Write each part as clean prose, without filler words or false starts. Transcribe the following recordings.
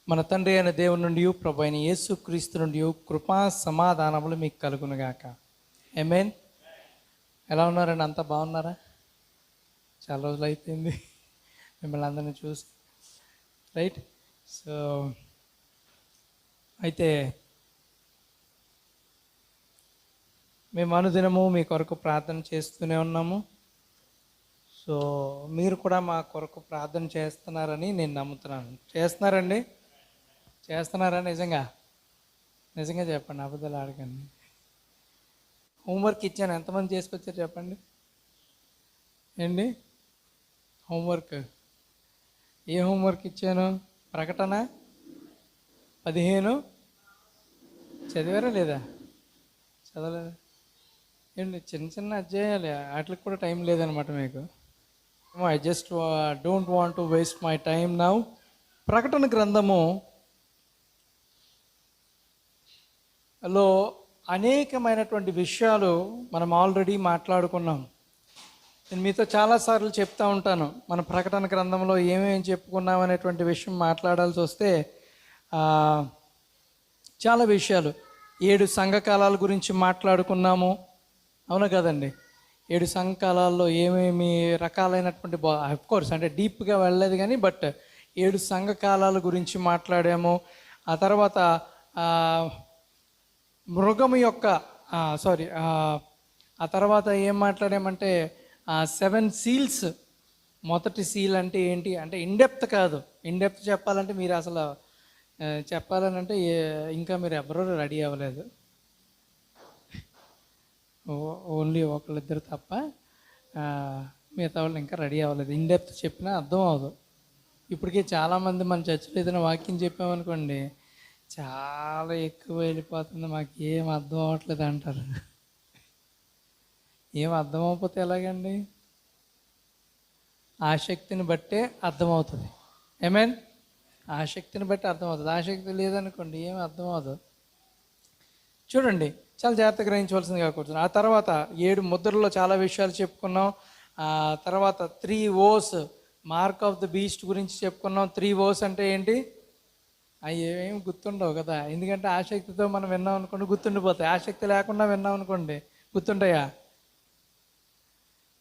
మన తండ్రి అయిన దేవుని నుండి ప్రభు అయిన యేసు క్రీస్తు నుండి కృపా సమాధానములు మీకు కలుగునుగాక. ఆమేన్. ఎలా ఉన్నారండి? అంతా బాగున్నారా? చాలా రోజులు అయిపోయింది మిమ్మల్ని అందరినీ చూసి, రైట్? సో అయితే మేము అనుదినము మీ కొరకు ప్రార్థన చేస్తూనే ఉన్నాము. సో మీరు కూడా మా కొరకు ప్రార్థన చేస్తున్నారని నేను నమ్ముతున్నాను. చేస్తున్నారండి? చేస్తున్నారా? నిజంగా నిజంగా చెప్పండి, అబద్ధాలు ఆడకండి. హోంవర్క్ ఇచ్చాను, ఎంతమంది చేసుకొచ్చారు చెప్పండి. ఏంటి హోంవర్క్? ఏ హోంవర్క్ ఇచ్చాను? ప్రకటన 15 చదివారా లేదా? చదవలేదా? ఏంటి చిన్న చిన్న అధ్యాయాలు, వాటికి కూడా టైం లేదనమాట మీకు. I just don't want to waste my time now. ప్రకటన గ్రంథము లో అనేకమైనటువంటి విషయాలు మనం ఆల్రెడీ మాట్లాడుకున్నాం. నేను మీతో చాలాసార్లు చెప్తా ఉంటాను, మన ప్రకటన గ్రంథంలో ఏమేమి చెప్పుకున్నాం అనేటువంటి విషయం మాట్లాడాల్సి వస్తే చాలా విషయాలు. 7 సంఘకాలాల గురించి మాట్లాడుకున్నాము, అవును కదండి? 7 సంఘకాలాల్లో ఏమేమి రకాలైనటువంటి కోర్స్ అంటే డీప్గా వెళ్ళలేదు కానీ, బట్ 7 సంఘకాలాల గురించి మాట్లాడాము. ఆ తర్వాత మృగము యొక్క ఆ తర్వాత ఏం మాట్లాడామంటే 7 సీల్స్. మొదటి సీల్ అంటే ఏంటి అంటే ఇన్డెప్త్ కాదు. ఇన్డెప్త్ చెప్పాలంటే మీరు అసలు చెప్పాలనంటే ఇంకా మీరు ఎవరూ రెడీ అవ్వలేదు. ఓన్లీ ఒకళ్ళిద్దరు తప్ప మిగతా వాళ్ళు ఇంకా రెడీ అవ్వలేదు. ఇన్డెప్త్ చెప్పినా అర్థం అవ్వదు. ఇప్పటికీ చాలామంది మన చర్చలో ఏదైనా వాక్యం చెప్పామనుకోండి, చాలా ఎక్కువ వెళ్ళిపోతుంది, మాకు ఏం అర్థం అవ్వట్లేదు అంటారు. ఏం అర్థం అవ్వకపోతే ఎలాగండి? ఆసక్తిని బట్టే అర్థమవుతుంది. ఆమేన్. ఆసక్తిని బట్టి అర్థమవుతుంది. ఆసక్తి లేదనుకోండి ఏం అర్థం అవ్వదు. చూడండి, చాలా జాగ్రత్తగా గ్రహించవలసిందిగా కూర్చున్నాం. ఆ తర్వాత 7 ముద్రల్లో చాలా విషయాలు చెప్పుకున్నాం. ఆ తర్వాత 3 O's mark of the beast గురించి చెప్పుకున్నాం. 3 O's అంటే ఏంటి? అవి ఏమి గుర్తుండవు కదా, ఎందుకంటే ఆసక్తితో మనం విన్నాం అనుకోండి గుర్తుండిపోతాయి. ఆసక్తి లేకుండా విన్నాం అనుకోండి గుర్తుంటాయా?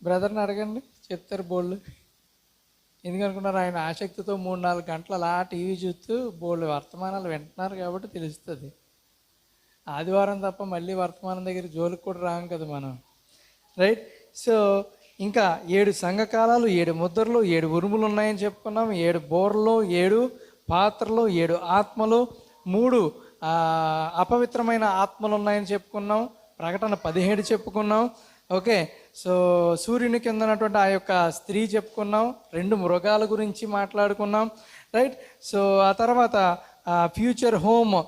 బ్రదర్ని అడగండి, చెప్తారు బోళ్ళు. ఎందుకనుకున్నారు? ఆయన ఆసక్తితో 3-4 గంటలు అలా టీవీ చూస్తూ బోళ్ళు వర్తమానాలు వింటున్నారు కాబట్టి తెలుస్తుంది. ఆదివారం తప్ప మళ్ళీ వర్తమానం దగ్గర జోలికి కూడా రాం కదా మనం, రైట్? సో ఇంకా 7 సంఘకాలాలు, 7 ముద్రలు, 7 ఉరుములు ఉన్నాయని చెప్పుకున్నాం. 7 బోర్లు, 7 పాత్రలు, 7 ఆత్మలు, 3 అపవిత్రమైన ఆత్మలు ఉన్నాయని చెప్పుకున్నాం. ప్రకటన 17 చెప్పుకున్నాం. ఓకే, సో సూర్యుని కింద ఉన్నటువంటి ఆ యొక్క స్త్రీ చెప్పుకున్నాం. 2 మృగాల గురించి మాట్లాడుకున్నాం, రైట్? సో ఆ తర్వాత ఫ్యూచర్ హోమ్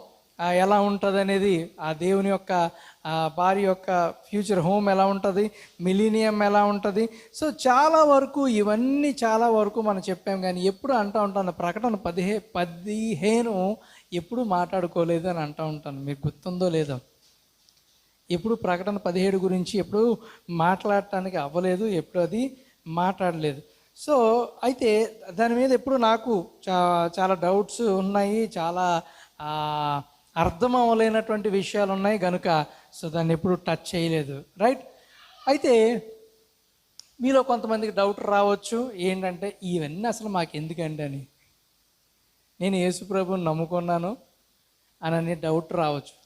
ఎలా ఉంటుంది అనేది, ఆ దేవుని యొక్క భార్య యొక్క ఫ్యూచర్ హోమ్ ఎలా ఉంటుంది, మిలీనియం ఎలా ఉంటుంది. సో చాలా వరకు మనం చెప్పాం. కానీ ఎప్పుడు అంటూ ఉంటాను, ప్రకటన 15 ఎప్పుడు మాట్లాడుకోలేదు అని అంటూ ఉంటాను. మీకు గుర్తుందో లేదో? ఎప్పుడు ప్రకటన 17 గురించి ఎప్పుడు మాట్లాడటానికి అవ్వలేదు, ఎప్పుడు అది మాట్లాడలేదు. సో అయితే దాని మీద ఎప్పుడు నాకు చాలా డౌట్స్ ఉన్నాయి, చాలా అర్థం అవ్వలేనటువంటి విషయాలు ఉన్నాయి కనుక సో దాన్ని ఎప్పుడు టచ్ చేయలేదు, రైట్? అయితే మీలో కొంతమందికి డౌట్ రావచ్చు, ఏంటంటే ఇవన్నీ అసలు మాకు ఎందుకండి అని. నేను యేసు ప్రభువుని నమ్ముకున్నాను అని డౌట్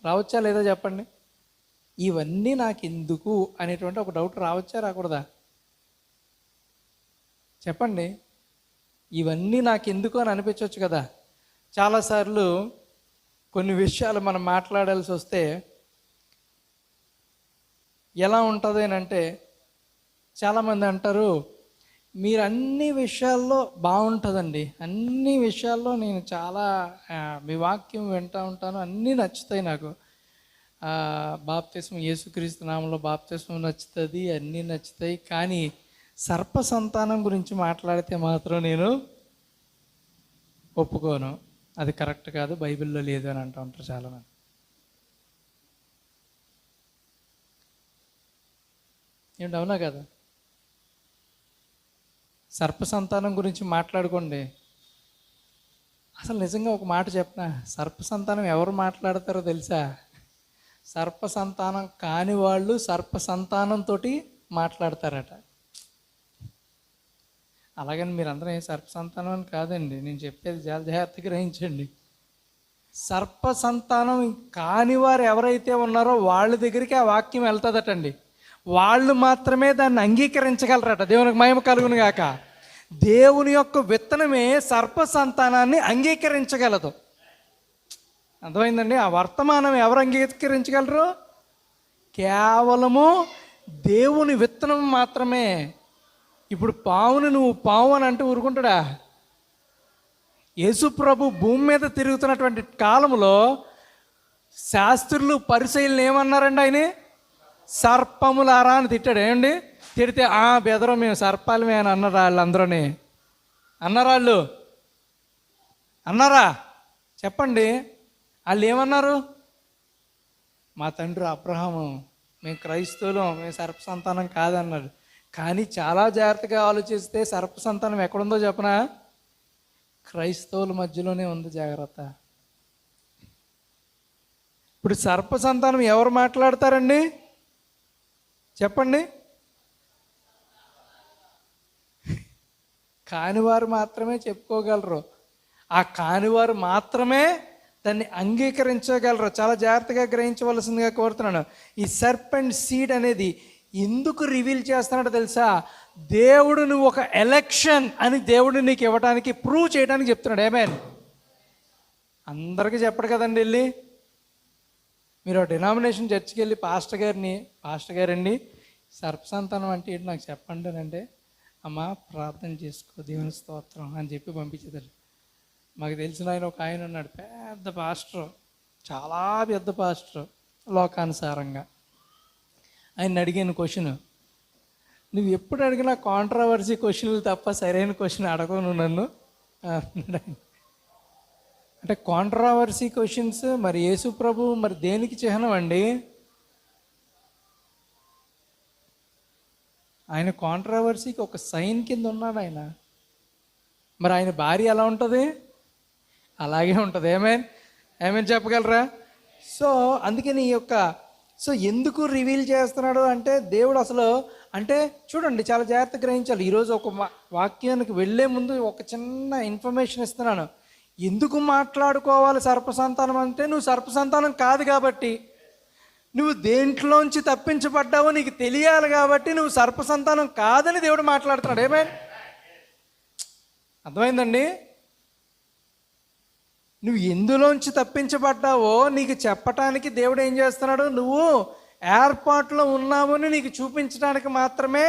రావచ్చా లేదా చెప్పండి? ఇవన్నీ నాకు ఎందుకు అనేటువంటి ఒక డౌట్ రావచ్చా రాకూడదా? చెప్పండి. ఇవన్నీ నాకు ఎందుకు అని అనిపించవచ్చు కదా. చాలాసార్లు కొన్ని విషయాలు మనం మాట్లాడాల్సి వస్తే ఎలా ఉంటుంది అని అంటే, చాలామంది అంటారు మీరు అన్ని విషయాల్లో బాగుంటుందండి, అన్ని విషయాల్లో నేను చాలా మీ వాక్యం వింటూ ఉంటాను, అన్నీ నచ్చుతాయి నాకు. బాప్తిస్మం యేసుక్రీస్తు నామంలో బాప్తిస్మం నచ్చుతుంది, అన్నీ నచ్చుతాయి, కానీ సర్ప సంతానం గురించి మాట్లాడితే మాత్రం నేను ఒప్పుకోను, అది కరెక్ట్ కాదు, బైబిల్లో లేదు అని అంటూ ఉంటారు చాలామంది. ఏంటి, అవునా కదా? సర్ప సంతానం గురించి మాట్లాడుకోండి, అసలు నిజంగా ఒక మాట చెప్పనా, సర్ప సంతానం ఎవరు మాట్లాడతారో తెలుసా? సర్ప సంతానం కాని వాళ్ళు సర్ప సంతానంతో మాట్లాడతారట. అలాగని మీరందరూ ఏం సర్ప సంతానం అని కాదండి, నేను చెప్పేది చాలా జాగ్రత్తగా గ్రహించండి. సర్ప సంతానం కాని వారు ఎవరైతే ఉన్నారో వాళ్ళ దగ్గరికి ఆ వాక్యం వెళ్తుందటండి. వాళ్ళు మాత్రమే దాన్ని అంగీకరించగలరట. దేవునికి మహిమ కలుగును గాక. దేవుని యొక్క విత్తనమే సర్ప సంతానాన్ని అంగీకరించగలదు. అర్థమైందండి? ఆ వర్తమానం ఎవరు అంగీకరించగలరు? కేవలము దేవుని విత్తనం మాత్రమే. ఇప్పుడు పావును నువ్వు పావు అని అంటే ఊరుకుంటాడా? యేసు ప్రభు భూమి మీద తిరుగుతున్నటువంటి కాలంలో శాస్త్రులు పరిసయ్యులు ఏమన్నారండి? ఆయన సర్పములారా అని తిట్టాడు. ఏమండి? తిడితే బెదరం మేము సర్పాలమే అని అన్నారు వాళ్ళందరూని. అన్నారాళ్ళు అన్నారా? చెప్పండి. వాళ్ళు ఏమన్నారు? మా తండ్రి అబ్రహాము, మేము క్రైస్తవులం, మేము సర్ప సంతానం కాదన్నారు. కానీ చాలా జాగ్రత్తగా ఆలోచిస్తే సర్ప సంతానం ఎక్కడుందో చెప్పనా? క్రైస్తవుల మధ్యలోనే ఉంది. జాగ్రత్త. ఇప్పుడు సర్ప సంతానం ఎవరు మాట్లాడతారండి? చెప్పండి. కానివారు మాత్రమే చెప్పుకోగలరు. ఆ కానివారు మాత్రమే దాన్ని అంగీకరించగలరు. చాలా జాగ్రత్తగా గ్రహించవలసిందిగా కోరుతున్నాను. ఈ సర్పెంట్ సీడ్ అనేది ఎందుకు రివీల్ చేస్తున్నాడో తెలుసా? దేవుడు నువ్వు ఒక ఎలక్షన్ అని దేవుడు నీకు ఇవ్వడానికి, ప్రూవ్ చేయడానికి చెప్తున్నాడు. ఆమేన్. అందరికీ చెప్పడు కదండి. వెళ్ళి మీరు డినామినేషన్ చర్చికి వెళ్ళి పాస్టర్ గారండి సర్ప సంతానం అంటే ఏంటి నాకు చెప్పండి అంటే, అమ్మా ప్రార్థన చేసుకో, దేవుని స్తోత్రం అని చెప్పి పంపించేదారు. మాకు తెలిసిన ఒక ఆయన ఉన్నాడు, పెద్ద పాస్టర్, చాలా పెద్ద పాస్టర్ లోకానుసారంగా. ఆయన అడిగాను క్వశ్చన్, నువ్వు ఎప్పుడు అడిగినా కాంట్రవర్సీ క్వశ్చన్లు తప్ప సరైన క్వశ్చన్ అడగవు నువ్వు నన్ను అంటే కాంట్రవర్సీ క్వశ్చన్స్. మరి యేసు ప్రభు మరి దేనికి చిహ్నం అండి? ఆయన కాంట్రవర్సీకి ఒక సైన్ కింద ఉన్నాడు ఆయన. మరి ఆయన భార్య ఎలా ఉంటుంది? అలాగే ఉంటుంది. ఏమేమి చెప్పగలరా? సో అందుకని ఈ యొక్క ఎందుకు రివీల్ చేస్తున్నాడు అంటే, దేవుడు అసలు అంటే చూడండి, చాలా జాగ్రత్తగా గ్రహించాలి. ఈరోజు ఒక వాక్యానికి వెళ్ళే ముందు ఒక చిన్న ఇన్ఫర్మేషన్ ఇస్తున్నాను. ఎందుకు మాట్లాడుకోవాలి సర్ప సంతానం అంటే, నువ్వు సర్ప సంతానం కాదు కాబట్టి, నువ్వు దేంట్లోంచి తప్పించబడ్డావో నీకు తెలియాలి కాబట్టి నువ్వు సర్ప సంతానం కాదని దేవుడు మాట్లాడుతున్నాడు. అర్థమైందండి? నువ్వు ఎందులోంచి తప్పించబడ్డావో నీకు చెప్పటానికి దేవుడు ఏం చేస్తున్నాడు? నువ్వు ఏర్పాటులో ఉన్నావని నీకు చూపించడానికి మాత్రమే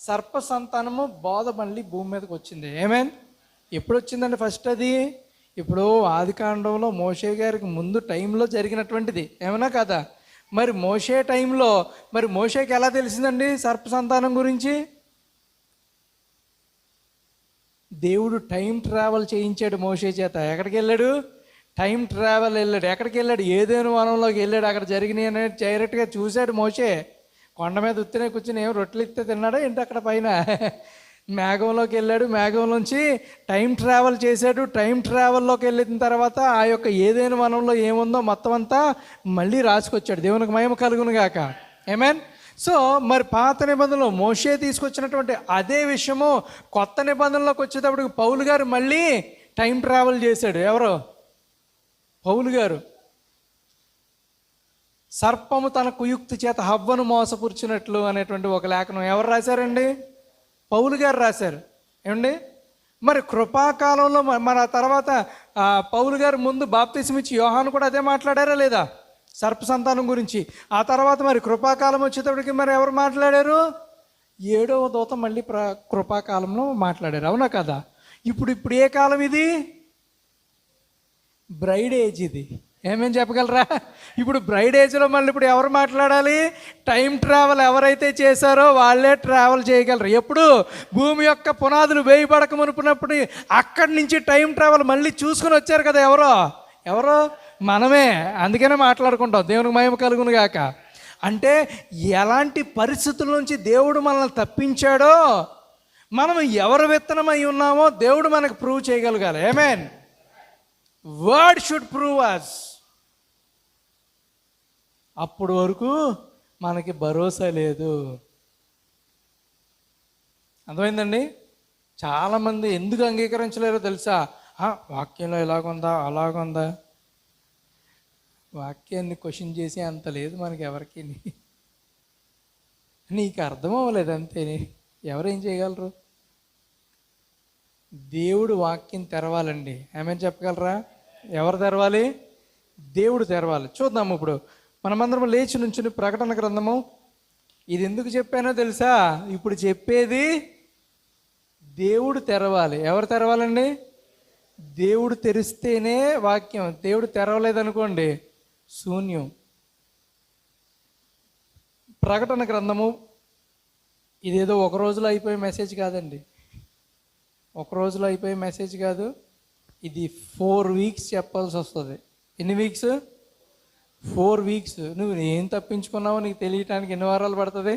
సర్ప సంతానము బోధ మళ్ళీ భూమి మీదకి వచ్చింది. ఎప్పుడు వచ్చిందండి ఫస్ట్? అది ఇప్పుడు ఆదికాండంలో మోషే గారికి ముందు టైంలో జరిగినటువంటిది. ఏమన్నా కదా? మరి మోషే టైంలో మరి మోషేకి ఎలా తెలిసిందండి సర్ప సంతానం గురించి? దేవుడు టైం ట్రావెల్ చేయించాడు మోషే చేత. ఎక్కడికి వెళ్ళాడు? టైం ట్రావెల్ వెళ్ళాడు. ఎక్కడికి వెళ్ళాడు? ఏదేను వనంలోకి వెళ్ళాడు. అక్కడ జరిగినాయి అనేది డైరెక్ట్గా చూశాడు మోషే. కొండ మీద ఉత్తినే కూర్చుని ఏం రొట్టెలు ఇస్తే తిన్నాడా ఏంటి? అక్కడ పైన మేఘంలోకి వెళ్ళాడు. మేఘంలోంచి టైం ట్రావెల్ చేశాడు. టైం ట్రావెల్లోకి వెళ్ళిన తర్వాత ఆ యొక్క ఏదేను వనంలో ఏముందో మొత్తం అంతా మళ్ళీ రాసుకొచ్చాడు. దేవునికి మహిమ కలుగును గాక. ఆమేన్. సో మరి పాత నిబంధనలో మోషే తీసుకొచ్చినటువంటి అదే విషయము కొత్త నిబంధనలోకి వచ్చేటప్పటికి పౌలు గారు మళ్ళీ టైం ట్రావెల్ చేశాడు. ఎవరు? పౌలు గారు. సర్పము తన కుయుక్తి చేత హవ్వను మోసపుర్చినట్లు అనేటువంటి ఒక లేఖనం ఎవరు రాశారండి? పౌలు గారు రాశారు. ఏమండి? మరి కృపాకాలంలో మరి ఆ తర్వాత పౌలు గారు ముందు బాప్తిసం ఇచ్చి యోహాను కూడా అదే మాట్లాడారా లేదా? సర్ప సంతానం గురించి. ఆ తర్వాత మరి కృపాకాలం వచ్చేటప్పటికి మరి ఎవరు మాట్లాడారు? 7వ దూత మళ్ళీ కృపాకాలంలో మాట్లాడారు. అవునా కదా? ఇప్పుడు ఏ కాలం ఇది? బ్రైడ్ ఏజ్ ఇది. ఏమేం చెప్పగలరా? ఇప్పుడు బ్రైడ్ ఏజ్లో మళ్ళీ ఇప్పుడు ఎవరు మాట్లాడాలి? టైం ట్రావెల్ ఎవరైతే చేశారో వాళ్ళే ట్రావెల్ చేయగలరు. ఎప్పుడు? భూమి యొక్క పునాదులు వేయబడక మునుపునప్పుడు అక్కడి నుంచి టైం ట్రావెల్ మళ్ళీ చూసుకుని వచ్చారు కదా. ఎవరో మనమే. అందుకనే మాట్లాడుకుంటాం. దేవునికి మహిమ కలుగును గాక. అంటే ఎలాంటి పరిస్థితుల నుంచి దేవుడు మనల్ని తప్పించాడో, మనం ఎవరు విత్తనమై ఉన్నామో దేవుడు మనకు ప్రూవ్ చేయగలగాలి. ఆమేన్. వర్డ్ షుడ్ ప్రూవ్ అస్. అప్పుడు వరకు మనకి భరోసా లేదు. అర్థమైందండి? చాలామంది ఎందుకు అంగీకరించలేరో తెలుసా? వాక్యంలో ఎలాగుందా అలాగుందా. వాక్యాన్ని క్వశ్చన్ చేసి అంత లేదు మనకి ఎవరికి. నీకు అర్థం అవ్వలేదు అంతే. ఎవరేం చేయగలరు? దేవుడు వాక్యం తెరవాలండి. ఏమేమి చెప్పగలరా? ఎవరు తెరవాలి? దేవుడు తెరవాలి. చూద్దాము ఇప్పుడు. మనమందరం లేచి నుంచుని ప్రకటన గ్రంథము. ఇది ఎందుకు చెప్పానో తెలుసా? ఇప్పుడు చెప్పేది దేవుడు తెరవాలి. ఎవరు తెరవాలండి? దేవుడు తెరిస్తేనే వాక్యం. దేవుడు తెరవలేదనుకోండి శూన్యం. ప్రకటన గ్రంథము ఇదేదో ఒక రోజులో అయిపోయే మెసేజ్ కాదండి. ఒక రోజులో అయిపోయే మెసేజ్ కాదు. ఇది 4 weeks చెప్పాల్సి వస్తుంది. ఎన్ని వీక్స్? 4 weeks. నువ్వు ఏం తప్పించుకున్నావో నీకు తెలియటానికి ఎన్ని వారాలు పడుతుంది?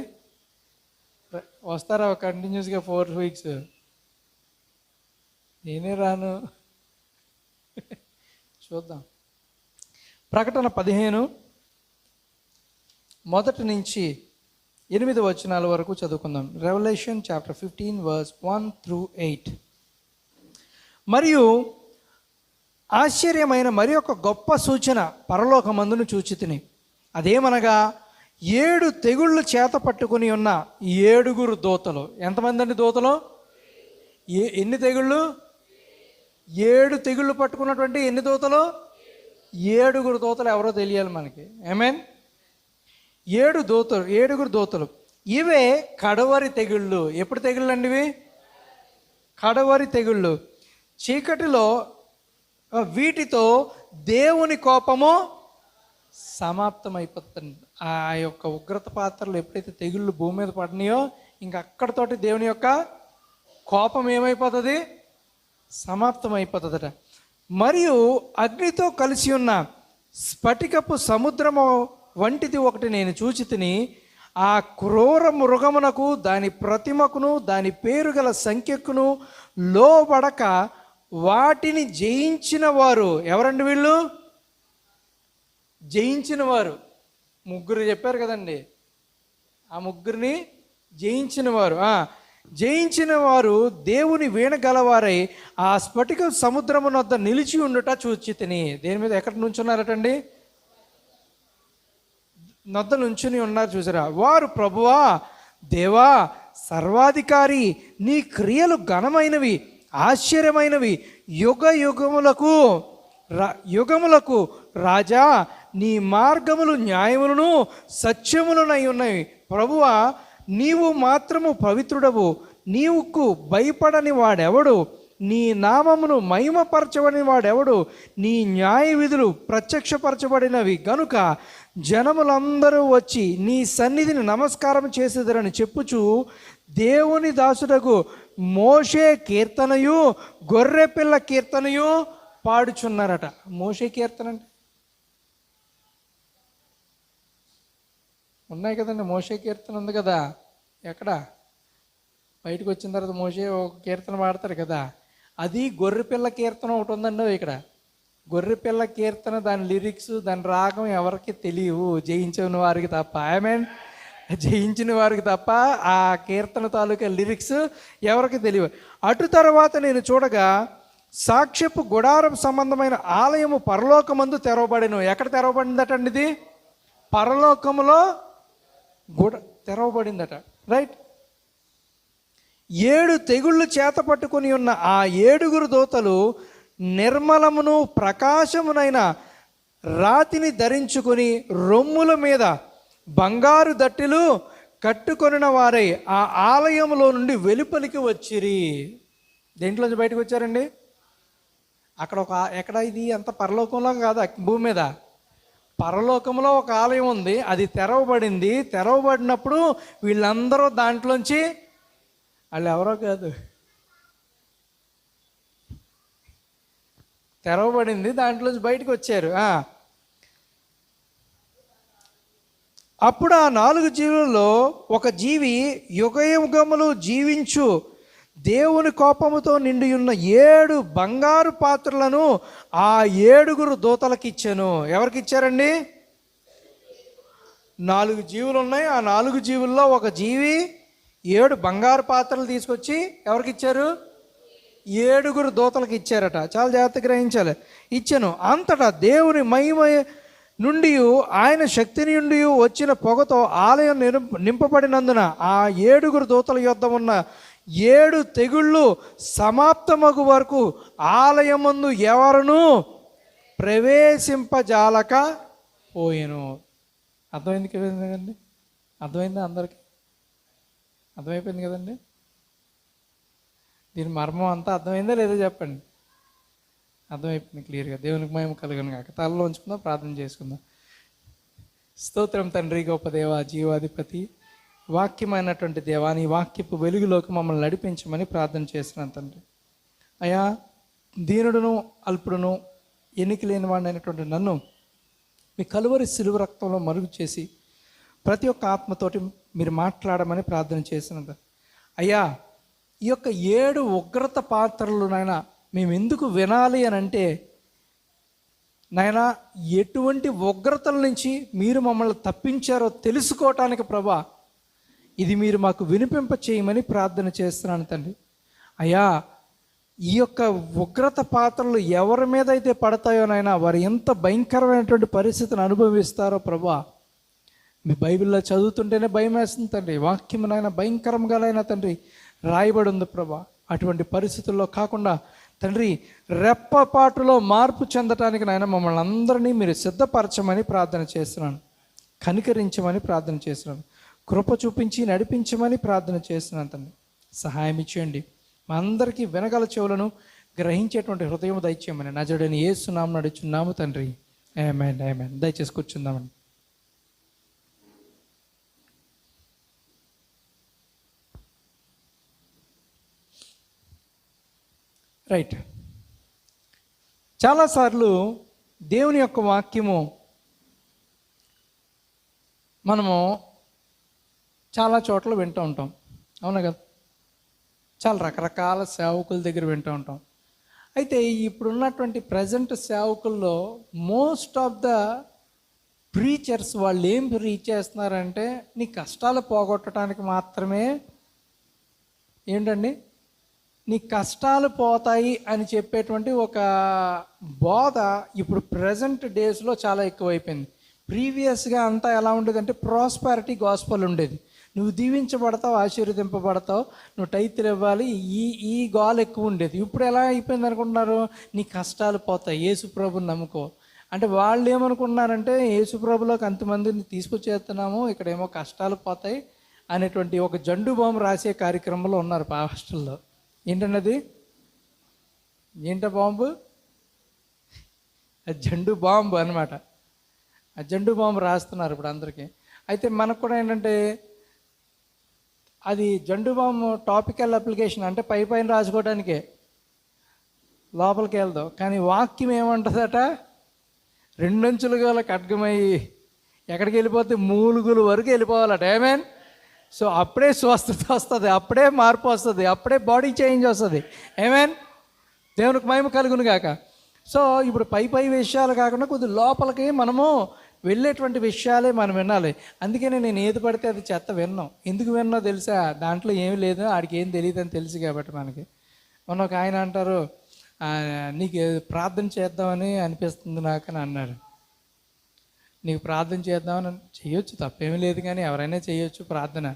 వస్తారా కంటిన్యూస్గా 4 weeks? నేనే రాను. చూద్దాం. ప్రకటన 15 మొదటి నుంచి 8 వచనాల వరకు చదువుకుందాం. Revelation chapter 15 verse 1 through 8. మరియు ఆశ్చర్యమైన మరి ఒక గొప్ప సూచన పరలోకమందును చూచితిని. అదేమనగా 7 తెగుళ్ళు చేత పట్టుకుని ఉన్న 7 దూతలు. ఎంతమంది అండి దూతలు? ఎన్ని తెగుళ్ళు? 7 తెగుళ్ళు పట్టుకున్నటువంటి ఎన్ని దూతలు? 7 దూతలు. ఎవరో తెలియాలి మనకి. ఆమేన్. 7 దూతలు. ఇవే కడవరి తెగుళ్ళు. ఎప్పుడు తెగుళ్ళు అండి ఇవి? కడవరి తెగుళ్ళు. చీకటిలో వీటితో దేవుని కోపము సమాప్తమైపోతుంది. ఆ యొక్క ఉగ్రత పాత్రలు ఎప్పుడైతే తెగుళ్ళు భూమి మీద పడినాయో ఇంక అక్కడతోటి దేవుని యొక్క కోపం ఏమైపోతుంది? సమాప్తమైపోతుందట. మరియు అగ్నితో కలిసి ఉన్న స్ఫటికపు సముద్రము వంటిది ఒకటి నేను చూచి తిని, ఆ క్రూర మృగమునకు దాని ప్రతిమకును దాని పేరు గల సంఖ్యకును లోబడక వాటిని జయించిన వారు. ఎవరండి వీళ్ళు? జయించిన వారు. 3 చెప్పారు కదండి. ఆ 3 జయించిన వారు. జయించిన వారు దేవుని వీణ గలవారై ఆ స్ఫటిక సముద్రము వద్ద నిలిచి ఉండుట చూచితిని. దేని మీద? ఎక్కడ నుంచున్నారటండి? నొద్ద నుంచుని ఉన్నారు. చూసారా? వారు ప్రభువా, దేవా, సర్వాధికారి, నీ క్రియలు ఘనమైనవి, ఆశ్చర్యమైనవి, యుగములకు రాజా, నీ మార్గములు న్యాయములను సత్యములనై ఉన్నాయి. ప్రభువా, నీవు మాత్రము పవిత్రుడవు. నీవుకు భయపడని వాడెవడు? నీ నామమును మహిమపరచబడిన వాడెవడు? నీ న్యాయ విధులు ప్రత్యక్షపరచబడినవి గనుక జనములందరూ వచ్చి నీ సన్నిధిని నమస్కారం చేసేదరని చెప్పుచు దేవుని దాసుడకు మోషే కీర్తనయు గొర్రెపిల్ల కీర్తనయు పాడుచున్నారట. మోషే కీర్తన అంటే ఉన్నాయి కదండి. మోషే కీర్తన ఉంది కదా. ఎక్కడ? బయటకు వచ్చిన తర్వాత మోషే ఒక కీర్తన పాడతారు కదా. అది గొర్రెపిల్ల కీర్తన ఒకటి ఉందండి ఇక్కడ. గొర్రెపిల్ల కీర్తన, దాని లిరిక్స్, దాని రాగం ఎవరికి తెలియవు, జయించిన వారికి తప్ప. ఆమేన్. జయించిన వారికి తప్ప ఆ కీర్తన తాలూకా లిరిక్స్ ఎవరికి తెలియవు. అటు తర్వాత నేను చూడగా సాక్ష్యపు గుడారం సంబంధమైన ఆలయము పరలోకమందు తెరవబడిను. ఎక్కడ తెరవబడిందటండి? ఇది పరలోకములో తెరవబడిందట. రైట్. 7 తెగుళ్ళు చేత పట్టుకుని ఉన్న ఆ 7 దూతలు నిర్మలమును ప్రకాశమునైన రాతిని ధరించుకుని రొమ్ముల మీద బంగారు దట్టిలు కట్టుకొనిన వారై ఆ ఆలయంలో నుండి వెలుపలికి వచ్చిరి. దేంట్లోంచి బయటకు వచ్చారండి? అక్కడ ఎక్కడ? ఇది అంత పరలోకంలో కాదు, భూమి మీద. పరలోకంలో ఒక ఆలయం ఉంది. అది తెరవబడింది. తెరవబడినప్పుడు వీళ్ళందరూ దాంట్లోంచి, వాళ్ళు ఎవరో కాదు, తెరవబడింది, దాంట్లోంచి బయటకు వచ్చారు. అప్పుడు ఆ 4 జీవులలో ఒక జీవి యుగయుగములు జీవించు దేవుని కోపముతో నిండి ఉన్న 7 బంగారు పాత్రలను ఆ 7 దూతలకు ఇచ్చాను. ఎవరికి ఇచ్చారండి? 4 జీవులు ఉన్నాయి. ఆ 4 జీవుల్లో ఒక జీవి 7 బంగారు పాత్రలు తీసుకొచ్చి ఎవరికి ఇచ్చారు? 7 దూతలకు ఇచ్చారట. చాలా జాగ్రత్తగా గ్రహించాలి. ఇచ్చాను. అంతటా దేవుని మహిమ నుండి, ఆయన శక్తిని నుండి వచ్చిన పొగతో ఆలయం నింపబడినందున ఆ 7 దూతల యొద్ద ఉన్న 7 తెగుళ్ళు సమాప్తమగు వరకు ఆలయమందు ఎవరును ప్రవేశింపజాలక పోయెను. అర్థమైంది కదండి? అర్థమైందా? అందరికీ అర్థమైపోయింది కదండి? దీని మర్మం అంతా అర్థమైందా లేదా చెప్పండి? అర్థమైపోయింది క్లియర్గా. దేవునికి మహిమ కలుగును గాక. తలలో ఉంచుకుందాం, ప్రార్థన చేసుకుందాం. స్తోత్రం తండ్రి, గొప్ప దేవ, జీవాధిపతి, వాక్యమైనటువంటి దేవా, నీ వాక్యపు వెలుగులోకి మమ్మల్ని నడిపించమని ప్రార్థన చేస్తున్నాను తండ్రి. అయా, దీనుడును అల్పుడును ఎన్నిక లేని వాడిని అయినటువంటి నన్ను మీ కలువరి సిలువ రక్తంలో మరుగు చేసి ప్రతి ఒక్క ఆత్మతోటి మీరు మాట్లాడమని ప్రార్థన చేసినది. అయ్యా, ఈ యొక్క 7 ఉగ్రత పాత్రలు నాయన మేము ఎందుకు వినాలి అని అంటే, నాయన ఎటువంటి ఉగ్రతల నుంచి మీరు మమ్మల్ని తప్పించారో తెలుసుకోవటానికి ప్రభా, ఇది మీరు మాకు వినిపింప చేయమని ప్రార్థన చేస్తున్నాను తండ్రి. అయ్యా, ఈ యొక్క ఉగ్రత పాత్రలు ఎవరి మీద అయితే పడతాయో నాయన, వారు ఎంత భయంకరమైనటువంటి పరిస్థితిని అనుభవిస్తారో ప్రభా, మీ బైబిల్లో చదువుతుంటేనే భయం వేస్తుంది తండ్రి. వాక్యం నాయన భయంకరంగానైనా తండ్రి రాయబడి ఉంది ప్రభా. అటువంటి పరిస్థితుల్లో కాకుండా తండ్రి, రెప్పపాటులో మార్పు చెందటానికి నాయన మమ్మల్ని అందరినీ మీరు సిద్ధపరచమని ప్రార్థన చేస్తున్నాను. కనికరించమని ప్రార్థన చేస్తున్నాను. కృప చూపించి నడిపించమని ప్రార్థన చేస్తున్నాను తండ్రి. సహాయం ఇచ్చేయండి. మా అందరికీ వినగల చెవులను గ్రహించేటువంటి హృదయం దయచేయమని నజరుడైన యేసు నామమున అడుగుచున్నాము తండ్రి. ఆమేన్, ఆమేన్. దయచేసి కూర్చుందామండి. రైట్. చాలాసార్లు దేవుని యొక్క వాక్యము మనము చాలా చోట్ల వింటూ ఉంటాం, అవునా కదా? చాలా రకరకాల సేవకుల దగ్గర వింటూ ఉంటాం. అయితే ఇప్పుడున్నటువంటి ప్రజెంట్ సేవకుల్లో మోస్ట్ ఆఫ్ ద ప్రీచర్స్ వాళ్ళు ఏం ప్రీచ్ చేస్తున్నారంటే, నీ కష్టాలు పోగొట్టడానికి మాత్రమే, ఏంటండి, నీ కష్టాలు పోతాయి అని చెప్పేటువంటి ఒక బోధ ఇప్పుడు ప్రజెంట్ డేస్లో చాలా ఎక్కువైపోయింది. ప్రీవియస్గా అంతా ఎలా ఉండేదంటే ప్రాస్పారిటీ గాస్పల్ ఉండేది. నువ్వు దీవించబడతావు, ఆశీర్వదింపబడతావు, నువ్వు టైతులు ఇవ్వాలి, ఈ గోల్ ఎక్కువ ఉండేది. ఇప్పుడు ఎలా అయిపోయింది అనుకుంటున్నారు? నీ కష్టాలు పోతాయి, యేసుప్రభుని నమ్ముకో అంటే. వాళ్ళు ఏమనుకుంటున్నారంటే, యేసుప్రభులోకి అంతమందిని తీసుకొచ్చేస్తున్నాము, ఇక్కడేమో కష్టాలు పోతాయి అనేటువంటి ఒక జండు బాంబు రాసే కార్యక్రమంలో ఉన్నారు హాస్టల్లో. ఏంటన్నది? ఏంట బాంబు? అది జండు బాంబు అనమాట. ఆ జండు బాంబు రాస్తున్నారు ఇప్పుడు అందరికీ. అయితే మనకు కూడా ఏంటంటే, అది జండు బాంబు టాపికల్ అప్లికేషన్ అంటే పైన రాసుకోవడానికే, లోపలికి వెళ్దాం. కానీ వాక్యం ఏమంటుందట? 2 అంచులు గల ఖడ్గమయ్యి ఎక్కడికి వెళ్ళిపోతే మూలుగుల వరకు వెళ్ళిపోవాలట. ఆమేన్. సో అప్పుడే స్వస్థత వస్తుంది, అప్పుడే మార్పు వస్తుంది, అప్పుడే బాడీ చేంజ్ వస్తుంది. ఆమేన్. దేవునికి మహిమ కలుగును గాక. సో ఇప్పుడు పై విషయాలు కాకుండా కొద్ది లోపలికి మనము వెళ్ళేటువంటి విషయాలే మనం వినాలి. అందుకనే నేను ఏది పడితే అది చెత్త విన్నాం. ఎందుకు విన్నో తెలుసా? దాంట్లో ఏమి లేదు, ఆడికి ఏం తెలియదు అని తెలుసు కాబట్టి మనకి. మొన్న ఒక ఆయన అంటారు, నీకు ప్రార్థన చేద్దామని అనిపిస్తుంది నాకు అని అన్నాడు. నీకు ప్రార్థన చేద్దామని చేయొచ్చు, తప్పేమీ లేదు, కానీ ఎవరైనా చేయొచ్చు ప్రార్థన.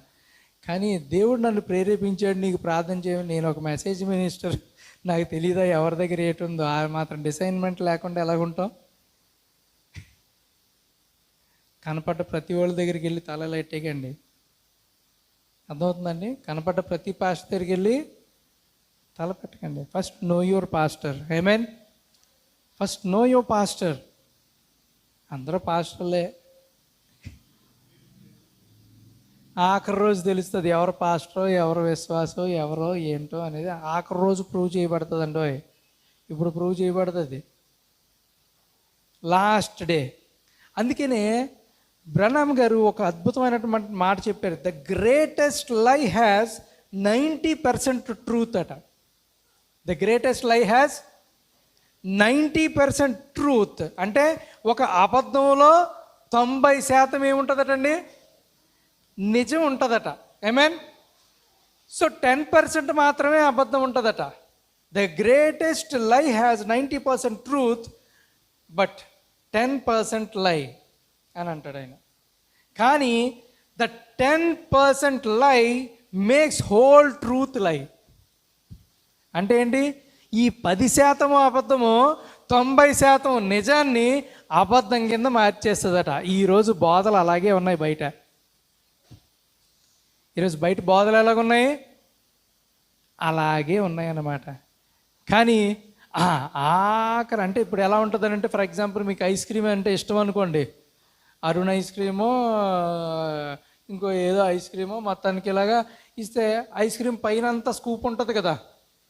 కానీ దేవుడు నన్ను ప్రేరేపించాడు నీకు ప్రార్థన చేయమని. నేను ఒక మెసేజ్ మినిస్టర్, నాకు తెలియదా ఎవరి దగ్గర ఏటుందో? ఆ మాత్రం డిసైన్మెంట్ లేకుండా ఎలాగుంటాం? కనపడ్డ ప్రతి వాళ్ళ దగ్గరికి వెళ్ళి తలలు ఎట్టేకండి. అర్థమవుతుందండి? కనపడ్డ ప్రతి పాస్టర్ దగ్గరికి వెళ్ళి తల పెట్టకండి. First know your pastor. Amen. First know your pastor. అందరూ పాస్టర్లే. ఆఖరి రోజు తెలుస్తుంది ఎవరు పాస్టరో, ఎవరు విశ్వాసో, ఎవరో ఏంటో అనేది ఆఖరి రోజు ప్రూవ్ చేయబడుతుంది అండి. ఇప్పుడు ప్రూవ్ చేయబడుతుంది లాస్ట్ డే. అందుకనే బ్రనామ్ గారు ఒక అద్భుతమైనటువంటి మాట చెప్పారు. ద గ్రేటెస్ట్ లై హ్యాస్ 90% ట్రూత్ అట. ద గ్రేటెస్ట్ లై హ్యాస్ 90% ట్రూత్. అంటే ఒక అబద్ధంలో 90% ఏముంటుందటండి? నిజం ఉంటుందట. ఆమేన్. సో 10% మాత్రమే అబద్ధం ఉంటుందట. ద గ్రేటెస్ట్ లై హ్యాస్ 90% ట్రూత్ బట్ 10% లై అని అంటాడు ఆయన. కానీ ద 10% లై మేక్స్ హోల్ ట్రూత్ లై. అంటే ఏంటి? ఈ 10% అబద్ధము 90% నిజాన్ని అబద్ధం కింద మార్చేస్తుందట. ఈరోజు బోధలు అలాగే ఉన్నాయి బయట. ఈరోజు బయట బోధలు ఎలాగున్నాయి? అలాగే ఉన్నాయి అన్నమాట. కానీ ఆఖరి అంటే ఇప్పుడు ఎలా ఉంటుంది అంటే, ఫర్ ఎగ్జాంపుల్ మీకు ఐస్ క్రీమ్ అంటే ఇష్టం అనుకోండి. అరుణ్ ఐస్ క్రీమో ఇంకో ఏదో ఐస్ క్రీమో మొత్తానికి ఇలాగా ఇస్తే ఐస్ క్రీమ్ పైన అంతా స్కూప్ ఉంటుంది కదా,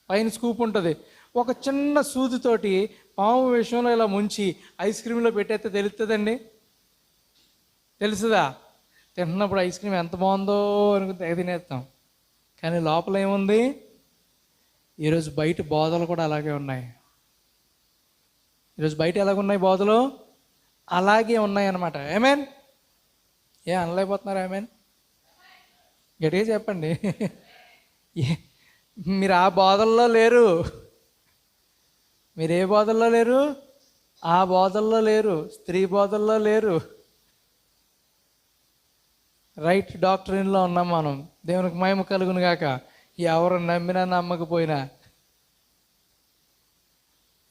పైన స్కూప్ ఉంటుంది. ఒక చిన్న సూదితోటి పాము విషయంలో ఇలా ముంచి ఐస్ క్రీమ్లో పెట్టేస్తే తెలుస్తుందండి? తెలుసుదా? తింటున్నప్పుడు ఐస్ క్రీమ్ ఎంత బాగుందో అనుకుంటే తినేస్తాం. కానీ లోపల ఏముంది? ఈరోజు బయట బోధలు కూడా అలాగే ఉన్నాయి. ఈరోజు బయట ఎలాగున్నాయి బోధలు? అలాగే ఉన్నాయి అన్నమాట. ఆమేన్. అనలేకపోతున్నారు? ఆమేన్. గట్టిగా చెప్పండి. మీరు ఆ బోధల్లో లేరు. మీరు ఏ బోధల్లో లేరు? ఆ బోధల్లో లేరు. స్త్రీ బోధల్లో లేరు. రైట్ డాక్టరీన్లో ఉన్నాం మనం. దేవునికి మహిమ కలుగును గాక. ఎవరు నమ్మినా నమ్మకపోయినా.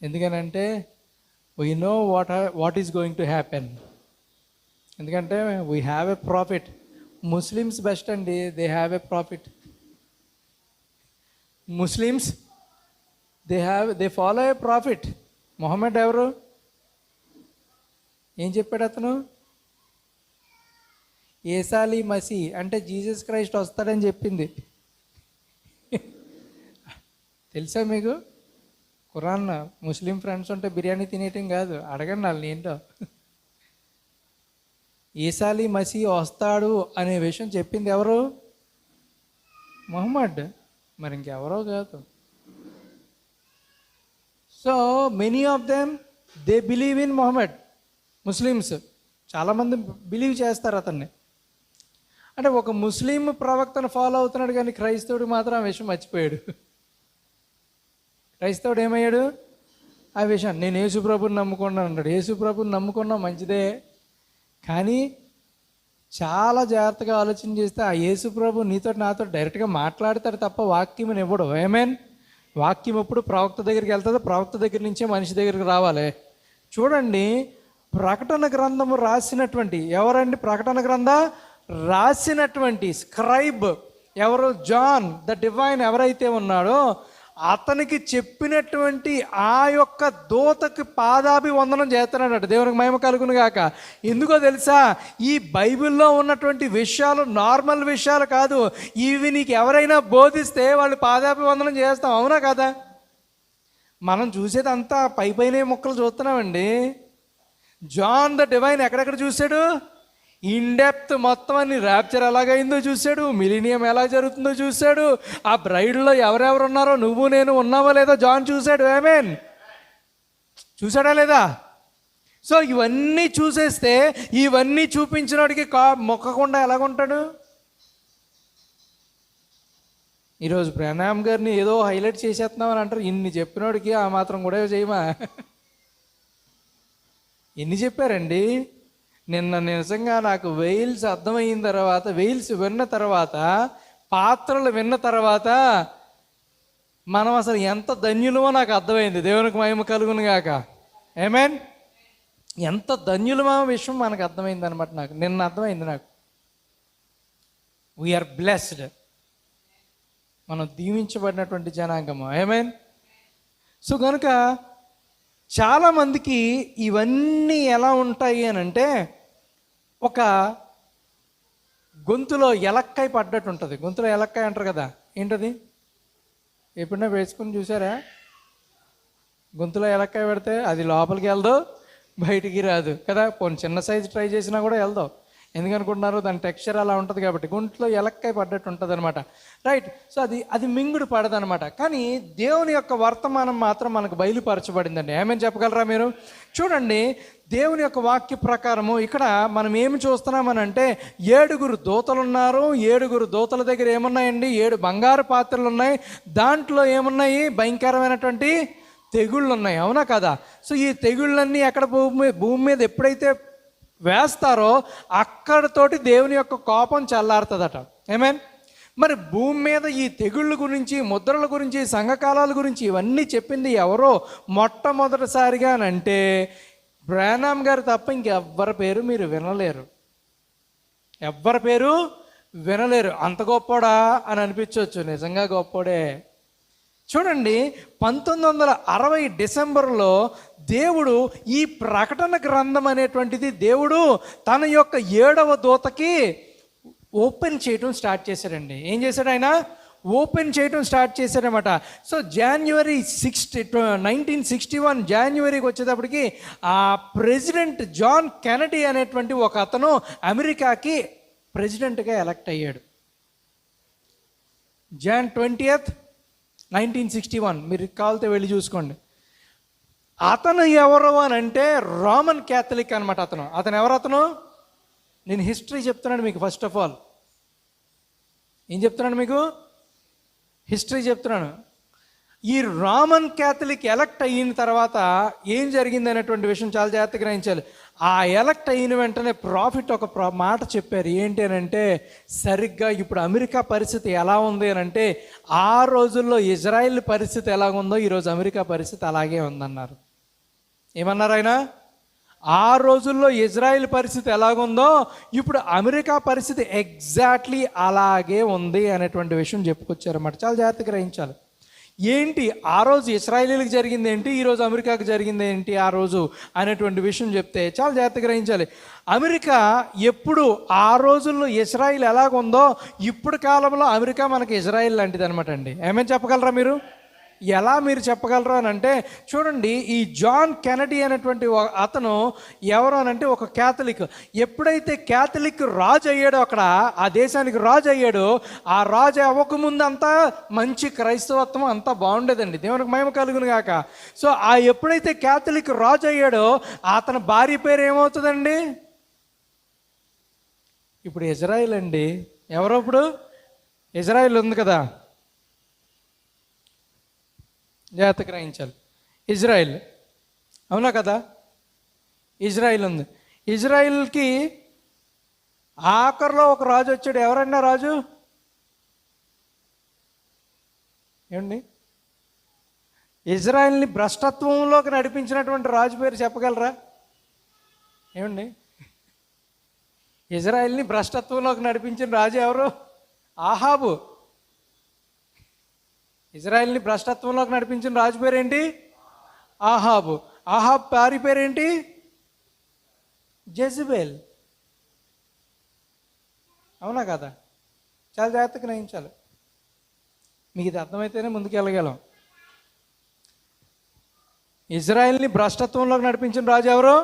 ఎందుకనంటే we know what is going to happen. ఎందుకంటే we have a prophet. Muslims best అండి. They have a prophet. Muslims they follow a prophet. Muhammad ఎవరు? ఏం చెప్పాడు అతను? ఏసాలి మసీ అంటే జీసస్ క్రైస్ట్ వస్తాడని చెప్పింది. తెలుసా మీకు? ఖురాన్ ముస్లిం ఫ్రెండ్స్ ఉంటే బిర్యానీ తినేయటం కాదు, అడగండి వాళ్ళని ఏంటో. ఈసాలి మసీ వస్తాడు అనే విషయం చెప్పింది ఎవరు? మొహమ్మద్. మరి ఇంకెవరో కాదు. So many of them they believe in Mohammed. Muslims చాలామంది బిలీవ్ చేస్తారు అతన్ని. అంటే ఒక ముస్లిం ప్రవక్తను ఫాలో అవుతున్నాడు, కానీ క్రైస్తవుడు మాత్రం ఆ విషయం మర్చిపోయాడు. క్రైస్తవుడు ఏమయ్యాడు? ఆ విషయం నేను యేసుప్రభుని నమ్ముకున్నాను అన్నాడు. యేసుప్రభుని నమ్ముకున్నా మంచిదే, కానీ చాలా జాగ్రత్తగా ఆలోచన చేస్తే ఆ యేసుప్రభు నీతో నాతో డైరెక్ట్గా మాట్లాడతాడు తప్ప వాక్యం ఇవ్వడు. ఆమేన్. వాక్యం ఎప్పుడు ప్రవక్త దగ్గరికి వెళ్తుందో, ప్రవక్త దగ్గర నుంచే మనిషి దగ్గరికి రావాలి. చూడండి, ప్రకటన గ్రంథము రాసినటువంటి ఎవరండి? ప్రకటన గ్రంథ రాసినటువంటి స్క్రైబ్ ఎవరు? జాన్ ద డివైన్ ఎవరైతే ఉన్నాడో అతనికి చెప్పినటువంటి ఆ యొక్క దూతకి పాదాభివందనం చేస్తున్నాడు. దేవునికి మహిమ కలుగును గాక. ఎందుకో తెలుసా? ఈ బైబిల్లో ఉన్నటువంటి విషయాలు నార్మల్ విషయాలు కాదు. ఇవి నీకు ఎవరైనా బోధిస్తే వాళ్ళు పాదాభివందనం చేస్తాం. అవునా కదా? మనం చూసేదంతా పైనే ముక్కలు చూస్తున్నామండి. జాన్ ద డివైన్ ఎక్కడెక్కడ చూశాడు? ఇన్ డెప్త్ మొత్తం అన్ని. ర్యాప్చర్ ఎలాగైందో చూశాడు, మిలీనియం ఎలా జరుగుతుందో చూశాడు, ఆ బ్రైడ్లో ఎవరెవరు ఉన్నారో నువ్వు నేను ఉన్నావో లేదో జాన్ చూశాడు. ఆమేన్. చూశాడా లేదా? సో ఇవన్నీ చూసేస్తే, ఇవన్నీ చూపించినోడికి మొక్కకుండా ఎలాగుంటాడు? ఈరోజు ప్రణామ్ గారిని ఏదో హైలైట్ చేసేస్తున్నామని అంటారు. ఇన్ని చెప్పినోడికి ఆ మాత్రం కూడా చేయమా? ఎన్ని చెప్పారండి? నిన్న నిజంగా నాకు వెయిల్స్ అర్థమైన తర్వాత, వెయిల్స్ విన్న తర్వాత, పాత్రలు విన్న తర్వాత మనం అసలు ఎంత ధన్యులమో నాకు అర్థమైంది. దేవునికి మహిమ కలుగును గాక. ఆమేన్. ఎంత ధన్యులమో విషయం మనకు అర్థమైంది అనమాట. నాకు నిన్న అర్థమైంది. నాకు వీఆర్ బ్లెస్డ్. మనం దీవించబడినటువంటి జనాంగము. ఆమేన్. సో కనుక చాలామందికి ఇవన్నీ ఎలా ఉంటాయి అని అంటే, ఒక గొంతులో ఎలక్కాయ పడ్డట్టు ఉంటుంది. గొంతులో ఎలక్కాయ అంటారు కదా, ఏంటది? ఎప్పుడైనా వేసుకుని చూసారా? గొంతులో ఎలక్కాయ పెడితే అది లోపలికి వెళ్దో, బయటికి రాదు కదా. పోనీ చిన్న సైజు ట్రై చేసినా కూడా వెళ్దాం. ఎందుకనుకుంటున్నారు? దాని టెక్స్చర్ అలా ఉంటుంది కాబట్టి, గుంట్లో ఎలక్కాయ పడ్డట్టు ఉంటుంది అనమాట. రైట్. సో అది మింగుడు పడదనమాట. కానీ దేవుని యొక్క వర్తమానం మాత్రం మనకు బయలుపరచబడిందండి. ఏమేమి చెప్పగలరా మీరు? చూడండి, దేవుని యొక్క వాక్య ప్రకారము ఇక్కడ మనం ఏమి చూస్తున్నామనంటే 7 దూతలు ఉన్నారు. 7 దూతల దగ్గర ఏమున్నాయండి? 7 బంగారు పాత్రలు ఉన్నాయి. దాంట్లో ఏమున్నాయి? భయంకరమైనటువంటి తెగుళ్ళు ఉన్నాయి. అవునా కదా? సో ఈ తెగుళ్ళన్నీ ఎక్కడ భూమి మీద ఎప్పుడైతే వేస్తారో అక్కడతోటి దేవుని యొక్క కోపం చల్లారుతుందట. ఆమేన్. మరి భూమి మీద ఈ తెగుళ్ళ గురించి, ముద్రల గురించి, సంఘకాలాల గురించి ఇవన్నీ చెప్పింది ఎవరో మొట్టమొదటిసారిగా అంటే బ్రానామ్ గారు తప్ప ఇంకెవ్వరి పేరు మీరు వినలేరు. ఎవ్వరి పేరు వినలేరు. అంత గొప్పోడా అని అనిపించవచ్చు, నిజంగా గొప్పోడే. చూడండి, 1960 డిసెంబర్లో దేవుడు ఈ ప్రకటన గ్రంథం అనేటువంటిది దేవుడు తన యొక్క 7వ దూతకి ఓపెన్ చేయటం స్టార్ట్ చేశాడండి. ఏం చేశాడు ఆయన? ఓపెన్ చేయటం స్టార్ట్ చేశాడనమాట. సో January 1961 జనవరికి వచ్చేటప్పటికి ఆ ప్రెసిడెంట్ జాన్ కెనడీ అనేటువంటి ఒక అతను అమెరికాకి ప్రెసిడెంట్గా ఎలక్ట్ అయ్యాడు. Jan 20th 1961. మీరు కావాలితే వెళ్ళి చూసుకోండి. అతను ఎవరు అని అంటే రోమన్ క్యాథలిక్ అనమాట. అతను ఎవరు? అతను నేను హిస్టరీ చెప్తున్నాను మీకు. ఫస్ట్ ఆఫ్ ఆల్ ఏం చెప్తున్నాను మీకు? హిస్టరీ చెప్తున్నాను. ఈ రోమన్ క్యాథలిక్ ఎలక్ట్ అయిన తర్వాత ఏం జరిగింది అనేటువంటి విషయం చాలా జాగ్రత్తగా గ్రహించాలి. ఆ ఎలక్ట్ అయిన వెంటనే ప్రాఫిట్ ఒక మాట చెప్పారు. ఏంటి అని అంటే, సరిగ్గా ఇప్పుడు అమెరికా పరిస్థితి ఎలా ఉంది అని అంటే, ఆ రోజుల్లో ఇజ్రాయిల్ పరిస్థితి ఎలాగుందో ఈరోజు అమెరికా పరిస్థితి అలాగే ఉందన్నారు. ఏమన్నారు ఆయన? ఆ రోజుల్లో ఇజ్రాయిల్ పరిస్థితి ఎలాగుందో ఇప్పుడు అమెరికా పరిస్థితి ఎగ్జాక్ట్లీ అలాగే ఉంది అనేటువంటి విషయం చెప్పుకొచ్చారన్నమాట. చాలా జాగ్రత్తగా గ్రహించాలి. ఏంటి ఆ రోజు ఇశ్రాయేలీలకు జరిగింది ఏంటి, ఈరోజు అమెరికాకు జరిగింది ఏంటి ఆ రోజు అనేటువంటి విషయం చెప్తే చాలా జాగ్రత్తగా గ్రహించాలి. అమెరికా ఎప్పుడు ఆ రోజుల్లో ఇజ్రాయిల్ ఎలాగుందో ఇప్పుడు కాలంలో అమెరికా మనకి ఇజ్రాయిల్ లాంటిది అనమాట అండి. ఏమేమి చెప్పగలరా మీరు? ఎలా మీరు చెప్పగలరు అని అంటే, చూడండి, ఈ జాన్ కెనడీ అనేటువంటి అతను ఎవరు అని అంటే ఒక క్యాథలిక్. ఎప్పుడైతే క్యాథలిక్ రాజు అయ్యాడో, అక్కడ ఆ దేశానికి రాజు అయ్యాడో, ఆ రాజు అవ్వకముందు అంతా మంచి క్రైస్తవత్వం అంతా బాగుండేదండి. దేవునికి మహిమ కలుగును గాక. సో ఆ ఎప్పుడైతే క్యాథలిక్ రాజు అయ్యాడో అతని భార్య పేరు ఏమవుతుందండి? ఇప్పుడు ఇజ్రాయిల్ అండి. ఎవరో ఇప్పుడు ఇజ్రాయిల్ ఉంది కదా, జాగ్రత్త గ్రహించాలి. ఇజ్రాయిల్, అవునా కదా? ఇజ్రాయిల్ ఉంది. ఇజ్రాయిల్కి ఆఖరిలో ఒక రాజు వచ్చాడు. ఎవరన్నా రాజు? ఏమండి? ఇజ్రాయిల్ని భ్రష్టత్వంలోకి నడిపించినటువంటి రాజు పేరు చెప్పగలరా? ఏమండి? ఇజ్రాయిల్ని భ్రష్టత్వంలోకి నడిపించిన రాజు ఎవరు? ఆహాబు. ఇజ్రాయిల్ని భ్రష్టత్వంలోకి నడిపించిన రాజు పేరేంటి? ఆహాబు. ఆహాబ్ భార్య పేరేంటి? జెజబెల్. అవునా కదా? చాలా జాగ్రత్తగా గ్రహించాలి. మీకు ఇది అర్థమైతేనే ముందుకు వెళ్ళగలం. ఇజ్రాయిల్ని భ్రష్టత్వంలోకి నడిపించిన రాజు ఎవరు?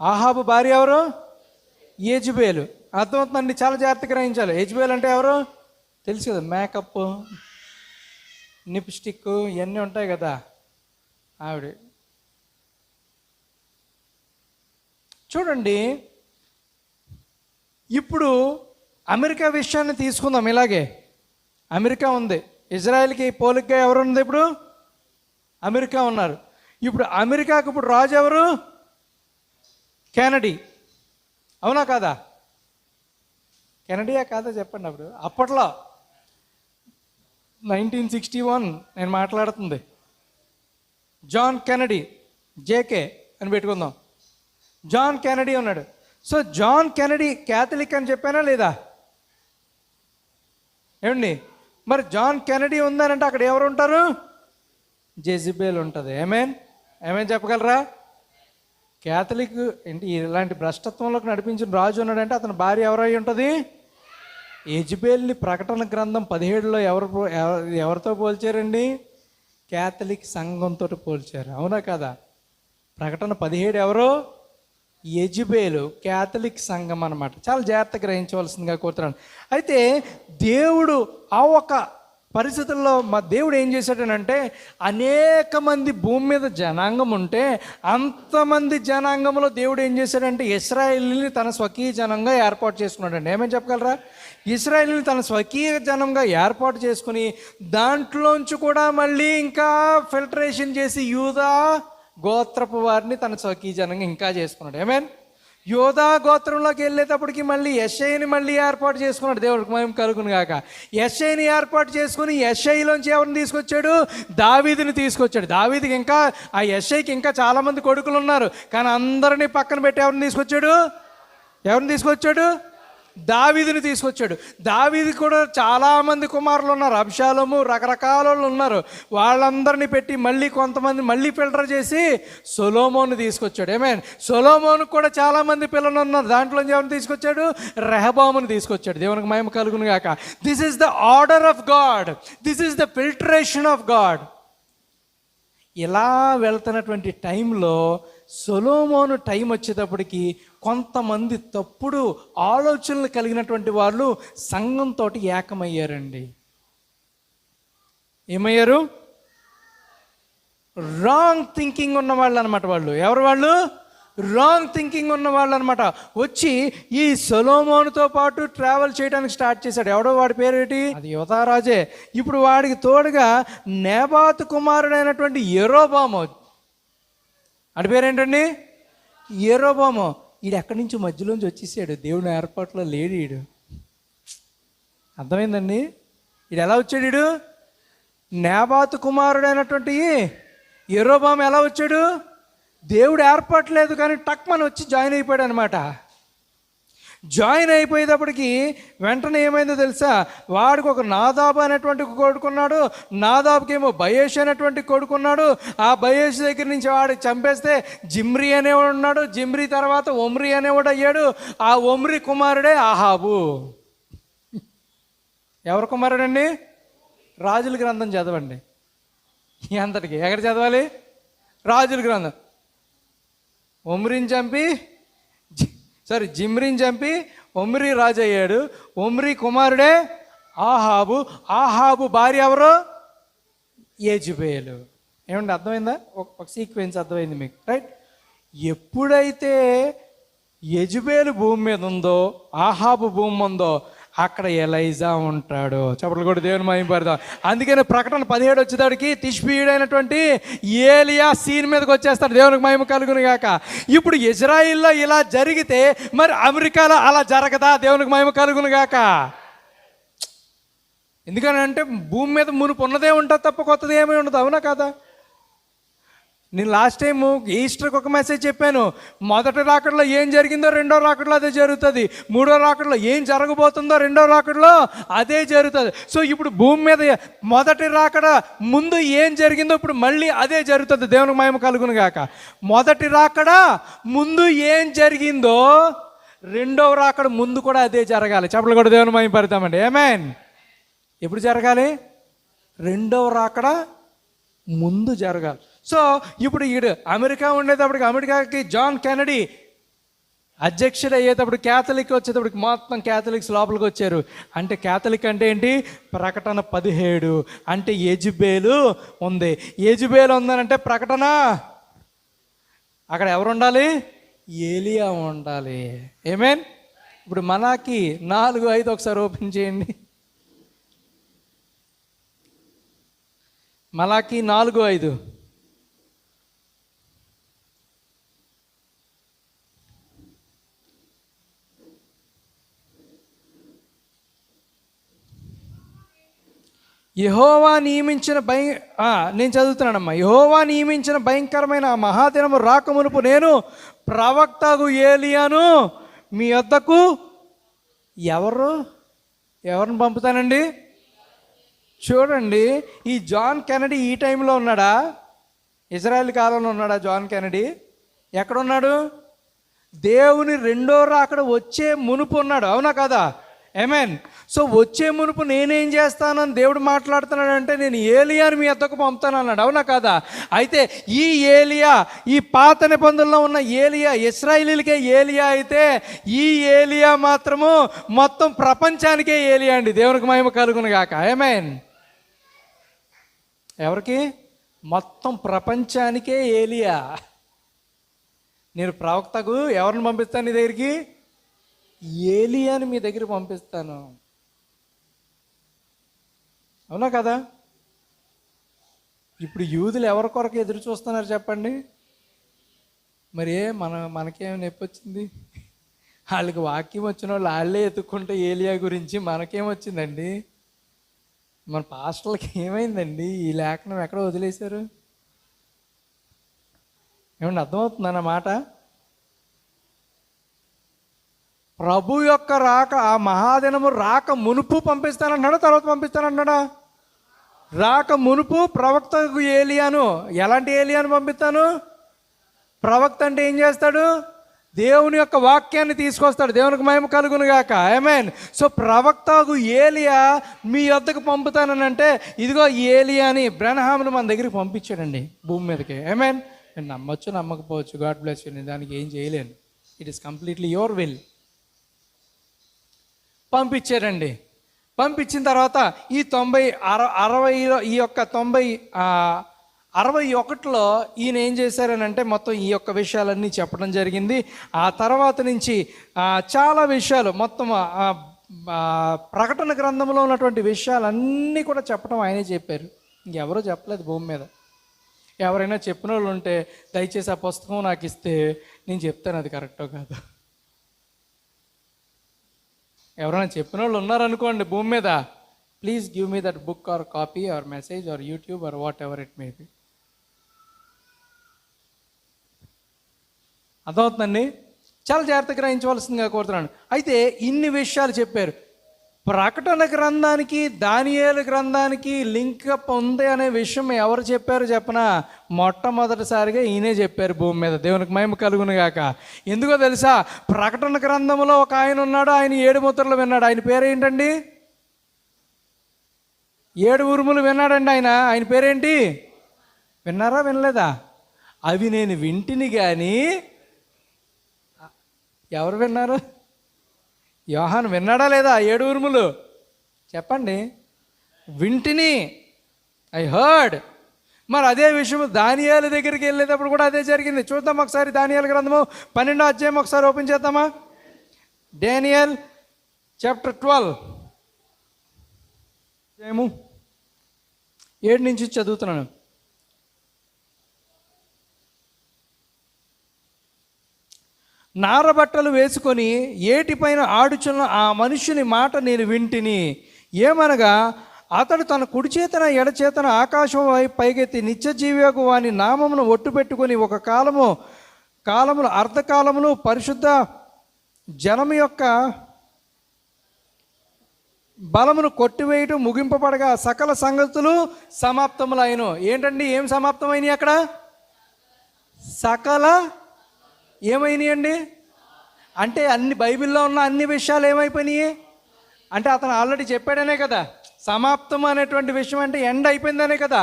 ఆహాబు భార్య ఎవరు? యెజబెలు. అర్థమవుతుందండి? చాలా జాగ్రత్తగా గ్రహించాలి. యెజబెల్ అంటే ఎవరు? తెలుసు కదా, మేకప్, లిప్స్టిక్ ఇవన్నీ ఉంటాయి కదా, ఆవిడ. చూడండి, ఇప్పుడు అమెరికా విషయాన్ని తీసుకుందాం. ఇలాగే అమెరికా ఉంది. ఇజ్రాయెల్కి పోలికగా ఎవరు ఉంది? ఇప్పుడు అమెరికా ఉన్నారు. ఇప్పుడు అమెరికాకు ఇప్పుడు రాజు ఎవరు? కెనడీ. అవునా కాదా? కెనడీయా కాదా చెప్పండి. అప్పుడు అప్పట్లో 1961 నేను మాట్లాడుతుంది. జాన్ కెనడీ, జేకే అని పెట్టుకుందాం. జాన్ కెనడీ ఉన్నాడు. సో జాన్ కెనడీ క్యాథలిక్ అని చెప్పానా లేదా? ఏమండి? మరి జాన్ కెనడీ ఉందనంటే అక్కడ ఎవరు ఉంటారు? జెజబెల్ ఉంటుంది. ఏమేం చెప్పగలరా? క్యాథలిక్ ఏంటి? ఇలాంటి భ్రష్టత్వంలోకి నడిపించిన రాజు ఉన్నాడంటే అతని భార్య ఎవరై ఉంటుంది? యెజబెల్ని ప్రకటన గ్రంథం 17లో ఎవరితో పోల్చారండి? క్యాథలిక్ సంఘంతో పోల్చారు. అవునా కదా? ప్రకటన 17 ఎవరు? యెజబెలు క్యాథలిక్ సంఘం అన్నమాట. చాలా జాగ్రత్తగా గ్రహించవలసిందిగా కోరుతున్నాను. అయితే దేవుడు ఆ ఒక పరిస్థితుల్లో మా దేవుడు ఏం చేశాడనంటే, అనేక మంది భూమి మీద జనాంగం ఉంటే అంతమంది జనాంగంలో దేవుడు ఏం చేశాడంటే ఇశ్రాయేలుని తన స్వకీయ జనంగా ఏర్పాటు చేసుకున్నాడండి. ఏమని చెప్పగలరా? ఇశ్రాయేలుని తన స్వకీయ జనంగా ఏర్పాటు చేసుకుని దాంట్లోంచి కూడా మళ్ళీ ఇంకా ఫిల్టరేషన్ చేసి యూదా గోత్రపు వారిని తన స్వకీయ జనంగా ఇంకా చేసుకున్నాడు. ఏమేన్ యోధా గోత్రంలోకి వెళ్ళేటప్పటికి మళ్ళీ యెషయిని మళ్ళీ ఏర్పాటు చేసుకున్నాడు. దేవుడికి మహిమ కలుగును గాక. యెషయిని ఏర్పాటు చేసుకుని యెషయిలోంచి ఎవరిని తీసుకొచ్చాడు? దావీదుని తీసుకొచ్చాడు. దావీదుకి ఇంకా ఆ యెషయికి ఇంకా చాలామంది కొడుకులు ఉన్నారు, కానీ అందరినీ పక్కన పెట్టి ఎవరిని తీసుకొచ్చాడు? దావీదుని తీసుకొచ్చాడు. దావీదుకి కూడా చాలామంది కుమారులు ఉన్నారు, అబ్షాలోము, రకరకాల వాళ్ళు ఉన్నారు. వాళ్ళందరినీ పెట్టి మళ్ళీ కొంతమంది మళ్ళీ ఫిల్టర్ చేసి సొలొమోను తీసుకొచ్చాడు. ఏమేన్ సొలొమోనుకు కూడా చాలామంది పిల్లలు ఉన్నారు. దాంట్లో ఎవరిని తీసుకొచ్చాడు? రెహబాముని తీసుకొచ్చాడు. దేవునికి మహిమ కలుగును గాక. This is the order of God, this is the filtration of God. ఇలా వెళ్తున్నటువంటి టైంలో సొలొమోను టైం వచ్చేటప్పటికి కొంతమంది తప్పుడు ఆలోచనలు కలిగినటువంటి వాళ్ళు సంఘంతో ఏకమయ్యారండి. ఏమయ్యారు? రాంగ్ థింకింగ్ ఉన్న వాళ్ళు అనమాట. వాళ్ళు ఎవరు? వాళ్ళు రాంగ్ థింకింగ్ ఉన్న వాళ్ళు అనమాట. వచ్చి ఈ సొలొమోనుతో పాటు ట్రావెల్ చేయడానికి స్టార్ట్ చేశాడు. ఎవడో వాడి పేరేటి? అది యోధారాజే. ఇప్పుడు వాడికి తోడుగా నెబాతు కుమారుడైనటువంటి యెరోబాము, వాడి పేరేంటండి? యెరోబాము. ఈడు ఎక్కడి నుంచి మధ్యలోంచి వచ్చేసాడు, దేవుని ఏర్పాట్లో లేడు ఈడు. అర్థమైందండి? ఈడు ఎలా వచ్చాడు? ఈడు నెబాతు కుమారుడైనటువంటి యెరోబాము ఎలా వచ్చాడు? దేవుడు ఏర్పడలేదు కానీ టక్మని వచ్చి జాయిన్ అయిపోయాడు అనమాట. జాయిన్ అయిపోయేటప్పటికి వెంటనే ఏమైందో తెలుసా? వాడికి ఒక నాదాబు అనేటువంటి కొడుకున్నాడు, నాదాబుకేమో బయేష్ అనేటువంటి కొడుకున్నాడు. ఆ బయేష్ దగ్గర నుంచి వాడికి చంపేస్తే జిమ్రీ అనేవాడు ఉన్నాడు. జిమ్రీ తర్వాత ఒమ్రీ అనేవాడు అయ్యాడు. ఆ ఒమ్రీ కుమారుడే ఆహాబు. ఎవరి కుమారుడండి? రాజుల గ్రంథం చదవండి. అంతటికి ఎక్కడ చదవాలి? రాజుల గ్రంథం. జిమ్రీని చంపి ఒమ్రీ రాజు అయ్యాడు. ఒమ్రీ కుమారుడే ఆహాబు. ఆహాబు భార్య ఎవరు? యెజబెలు. ఏమంటే అర్థమైందా? ఒక సీక్వెన్స్ అర్థమైంది మీకు, రైట్? ఎప్పుడైతే యెజబెలు భూమి మీద ఉందో, ఆహాబు భూమి ఉందో, అక్కడ ఎలైజా ఉంటాడు. చప్పట్లు కూడా దేవుని మహిమ పడదాం. అందుకని ప్రకటన 17 వచ్చేదాడికి తిష్బీయుడైనటువంటి ఏలియా సీన్ మీదకి వచ్చేస్తాడు. దేవునికి మహిమ కలుగును గాక. ఇప్పుడు ఇజ్రాయిల్లో ఇలా జరిగితే మరి అమెరికాలో అలా జరగదా? దేవునికి మహిమ కలుగును గాక. ఎందుకనంటే భూమి మీద మునుపు ఉన్నదే ఉంటుంది తప్ప కొత్తది ఏమీ ఉండదు. అవునా కదా? నేను లాస్ట్ టైం ఈస్టర్కి ఒక మెసేజ్ చెప్పాను. మొదటి రాకడలో ఏం జరిగిందో రెండో రాకడలో అదే జరుగుతుంది. మూడో రాకడలో ఏం జరగబోతుందో రెండో రాకడలో అదే జరుగుతుంది. సో ఇప్పుడు భూమి మీద మొదటి రాకడ ముందు ఏం జరిగిందో ఇప్పుడు మళ్ళీ అదే జరుగుతుంది. దేవునికి మహిమ కలుగును గాక. మొదటి రాకడ ముందు ఏం జరిగిందో రెండవ రాకడ ముందు కూడా అదే జరగాలి. చెప్పలు కూడా దేవుని మహిమ పడతామండి. ఆమేన్. ఎప్పుడు జరగాలి? రెండవ రాకడ ముందు జరగాలి. సో ఇప్పుడు ఈడు అమెరికా ఉండేటప్పటికి అమెరికాకి జాన్ కెనడీ అధ్యక్షుడు అయ్యేటప్పుడు క్యాథలిక్ వచ్చేటప్పటికి మొత్తం క్యాథలిక్స్ లోపలికి వచ్చారు. అంటే క్యాథలిక్ అంటే ఏంటి? ప్రకటన 17 అంటే యెజబెలు ఉంది. యెజబెలు ఉందనంటే ప్రకటన అక్కడ ఎవరు ఉండాలి? ఏలియా ఉండాలి. ఆమేన్. ఇప్పుడు మలాకి 4:5 ఒకసారి ఓపెన్ చేయండి. మలాకి 4:5. యెహోవా నియమించిన నేను చదువుతున్నానమ్మా. యెహోవా నియమించిన భయంకరమైన ఆ మహాదినము రాకమునుపు నేను ప్రవక్తగు ఏలియాను మీ వద్దకు ఎవరిని పంపుతానండి? చూడండి, ఈ జాన్ కెనడీ ఈ టైంలో ఉన్నాడా? ఇజ్రాయెల్ కాలంలో ఉన్నాడా జాన్ కెనడీ? ఎక్కడున్నాడు? దేవుని రెండో రాకడ వచ్చే మునుపు ఉన్నాడు. అవునా కదా? ఆమేన్. సో వచ్చే మునుపు నేనేం చేస్తానని దేవుడు మాట్లాడుతున్నాడంటే, నేను ఏలియాని మీ వద్దకు పంపుతాను అన్నాడు. అవునా కాదా? అయితే ఈ ఏలియా, ఈ పాత నిబంధనలో ఉన్న ఏలియా ఇశ్రాయేలీలకే ఏలియా అయితే, ఈ ఏలియా మాత్రము మొత్తం ప్రపంచానికే ఏలియా అండి. దేవునికి మహిమ కలుగును గాక. ఆమేన్. ఎవరికి? మొత్తం ప్రపంచానికే ఏలియా. నేను ప్రవక్తకు ఎవరిని పంపిస్తాను నీ దగ్గరికి? ఏలియాని మీ దగ్గర పంపిస్తాను. అవునా కదా? ఇప్పుడు యూదులు ఎవరి కొరకు ఎదురు చూస్తున్నారు చెప్పండి? మరి మనకేం నొప్పి వచ్చింది? వాళ్ళకి వాక్యం వచ్చిన వాళ్ళు వాళ్ళే ఎత్తుక్కుంటే ఏలియా గురించి మనకేమొచ్చిందండి? మన పాస్టర్లకి ఏమైందండి? ఈ లేఖనం ఎక్కడ వదిలేశారు? ఏమన్నా అర్థమవుతుందన్న మాట? ప్రభు యొక్క రాక, ఆ మహాదినము రాక మునుపు పంపిస్తానంటున్నాడా, తర్వాత పంపిస్తానంటున్నాడా? రాక మునుపు ప్రవక్తకు ఏలియాను. ఎలాంటి ఏలియాను పంపిస్తాను? ప్రవక్త అంటే ఏం చేస్తాడు? దేవుని యొక్క వాక్యాన్ని తీసుకొస్తాడు. దేవునికి మహిమ కలుగును గాక. ఆమేన్. సో ప్రవక్తకు ఏలియా మీ వద్దకు పంపుతానని అంటే, ఇదిగో ఏలియాని బ్రహ్మామును మన దగ్గరికి పంపించాడండి భూమి మీదకి. ఆమేన్. నేను నమ్మొచ్చు నమ్మకపోవచ్చు, గాడ్ బ్లెస్ యూ, నేను దానికి ఏం చేయలేను. It is completely your will. పంపించారండి. పంపించిన తర్వాత ఈ 60లో ఈ యొక్క 61లో ఈయన ఏం చేశారనంటే మొత్తం ఈ యొక్క విషయాలన్నీ చెప్పడం జరిగింది. ఆ తర్వాత నుంచి చాలా విషయాలు మొత్తం ప్రకటన గ్రంథంలో ఉన్నటువంటి విషయాలన్నీ కూడా చెప్పడం ఆయనే చెప్పారు. ఇంకెవరూ చెప్పలేదు భూమి మీద. ఎవరైనా చెప్పిన వాళ్ళు ఉంటే దయచేసి ఆ పుస్తకం నాకు ఇస్తే నేను చెప్తాను అది కరెక్టో కాదు. ఎవరైనా చెప్పిన వాళ్ళు ఉన్నారనుకోండి భూమి మీద, please give me that book or copy or message or YouTube or whatever it may be. అర్థమవుతుందండి? చాలా జాగ్రత్తగా గ్రహించవలసిందిగా కోరుతున్నాను. అయితే ఇన్ని విషయాలు చెప్పారు. ప్రకటన గ్రంథానికి దానియేలు గ్రంథానికి లింక్ అప్ ఉంది అనే విషయం ఎవరు చెప్పారు చెప్పనా? మొట్టమొదటిసారిగా ఈయనే చెప్పారు భూమి మీద. దేవునికి మహిమ కలుగును గాక. ఎందుకో తెలుసా? ప్రకటన గ్రంథంలో ఒక ఆయన ఉన్నాడు, ఆయన 7 ముద్రలు విన్నాడు. ఆయన పేరేంటండి? 7 ఉరుములు విన్నాడండి ఆయన. ఆయన పేరేంటి? విన్నారా వినలేదా? అవి నేను వింటిని కానీ ఎవరు విన్నారు? యోహాను విన్నాడా లేదా? 7 ఉరుములు చెప్పండి. వింటిని, ఐ హర్డ్. మరి అదే విషయం దానియేలు దగ్గరికి వెళ్ళేటప్పుడు కూడా అదే జరిగింది. చూద్దాం ఒకసారి దానియేలు గ్రంథము 12వ అధ్యాయం ఒకసారి ఓపెన్ చేద్దామా? డానియల్ చాప్టర్ 12 7 నుంచి చదువుతున్నాను. నారబట్టలు వేసుకొని ఏటిపైన ఆడుచున్న ఆ మనుషుని మాట నేను వింటిని. ఏమనగా, అతడు తన కుడి చేతన ఎడచేతన ఆకాశం పైకెత్తి నిత్యజీవియకు వాని నామమును ఒట్టు పెట్టుకొని ఒక కాలములు అర్ధకాలములు పరిశుద్ధ జనము యొక్క బలమును కొట్టివేయటం ముగింపబడగా సకల సంగతులు సమాప్తములైను. ఏంటండి? ఏం సమాప్తమైనవి అక్కడ? సకల ఏమైనాయి అండి? అంటే అన్ని బైబిల్లో ఉన్న అన్ని విషయాలు ఏమైపోయినాయి అంటే అతను ఆల్రెడీ చెప్పాడనే కదా. సమాప్తం అనేటువంటి విషయం అంటే ఎండ్ అయిపోయిందనే కదా.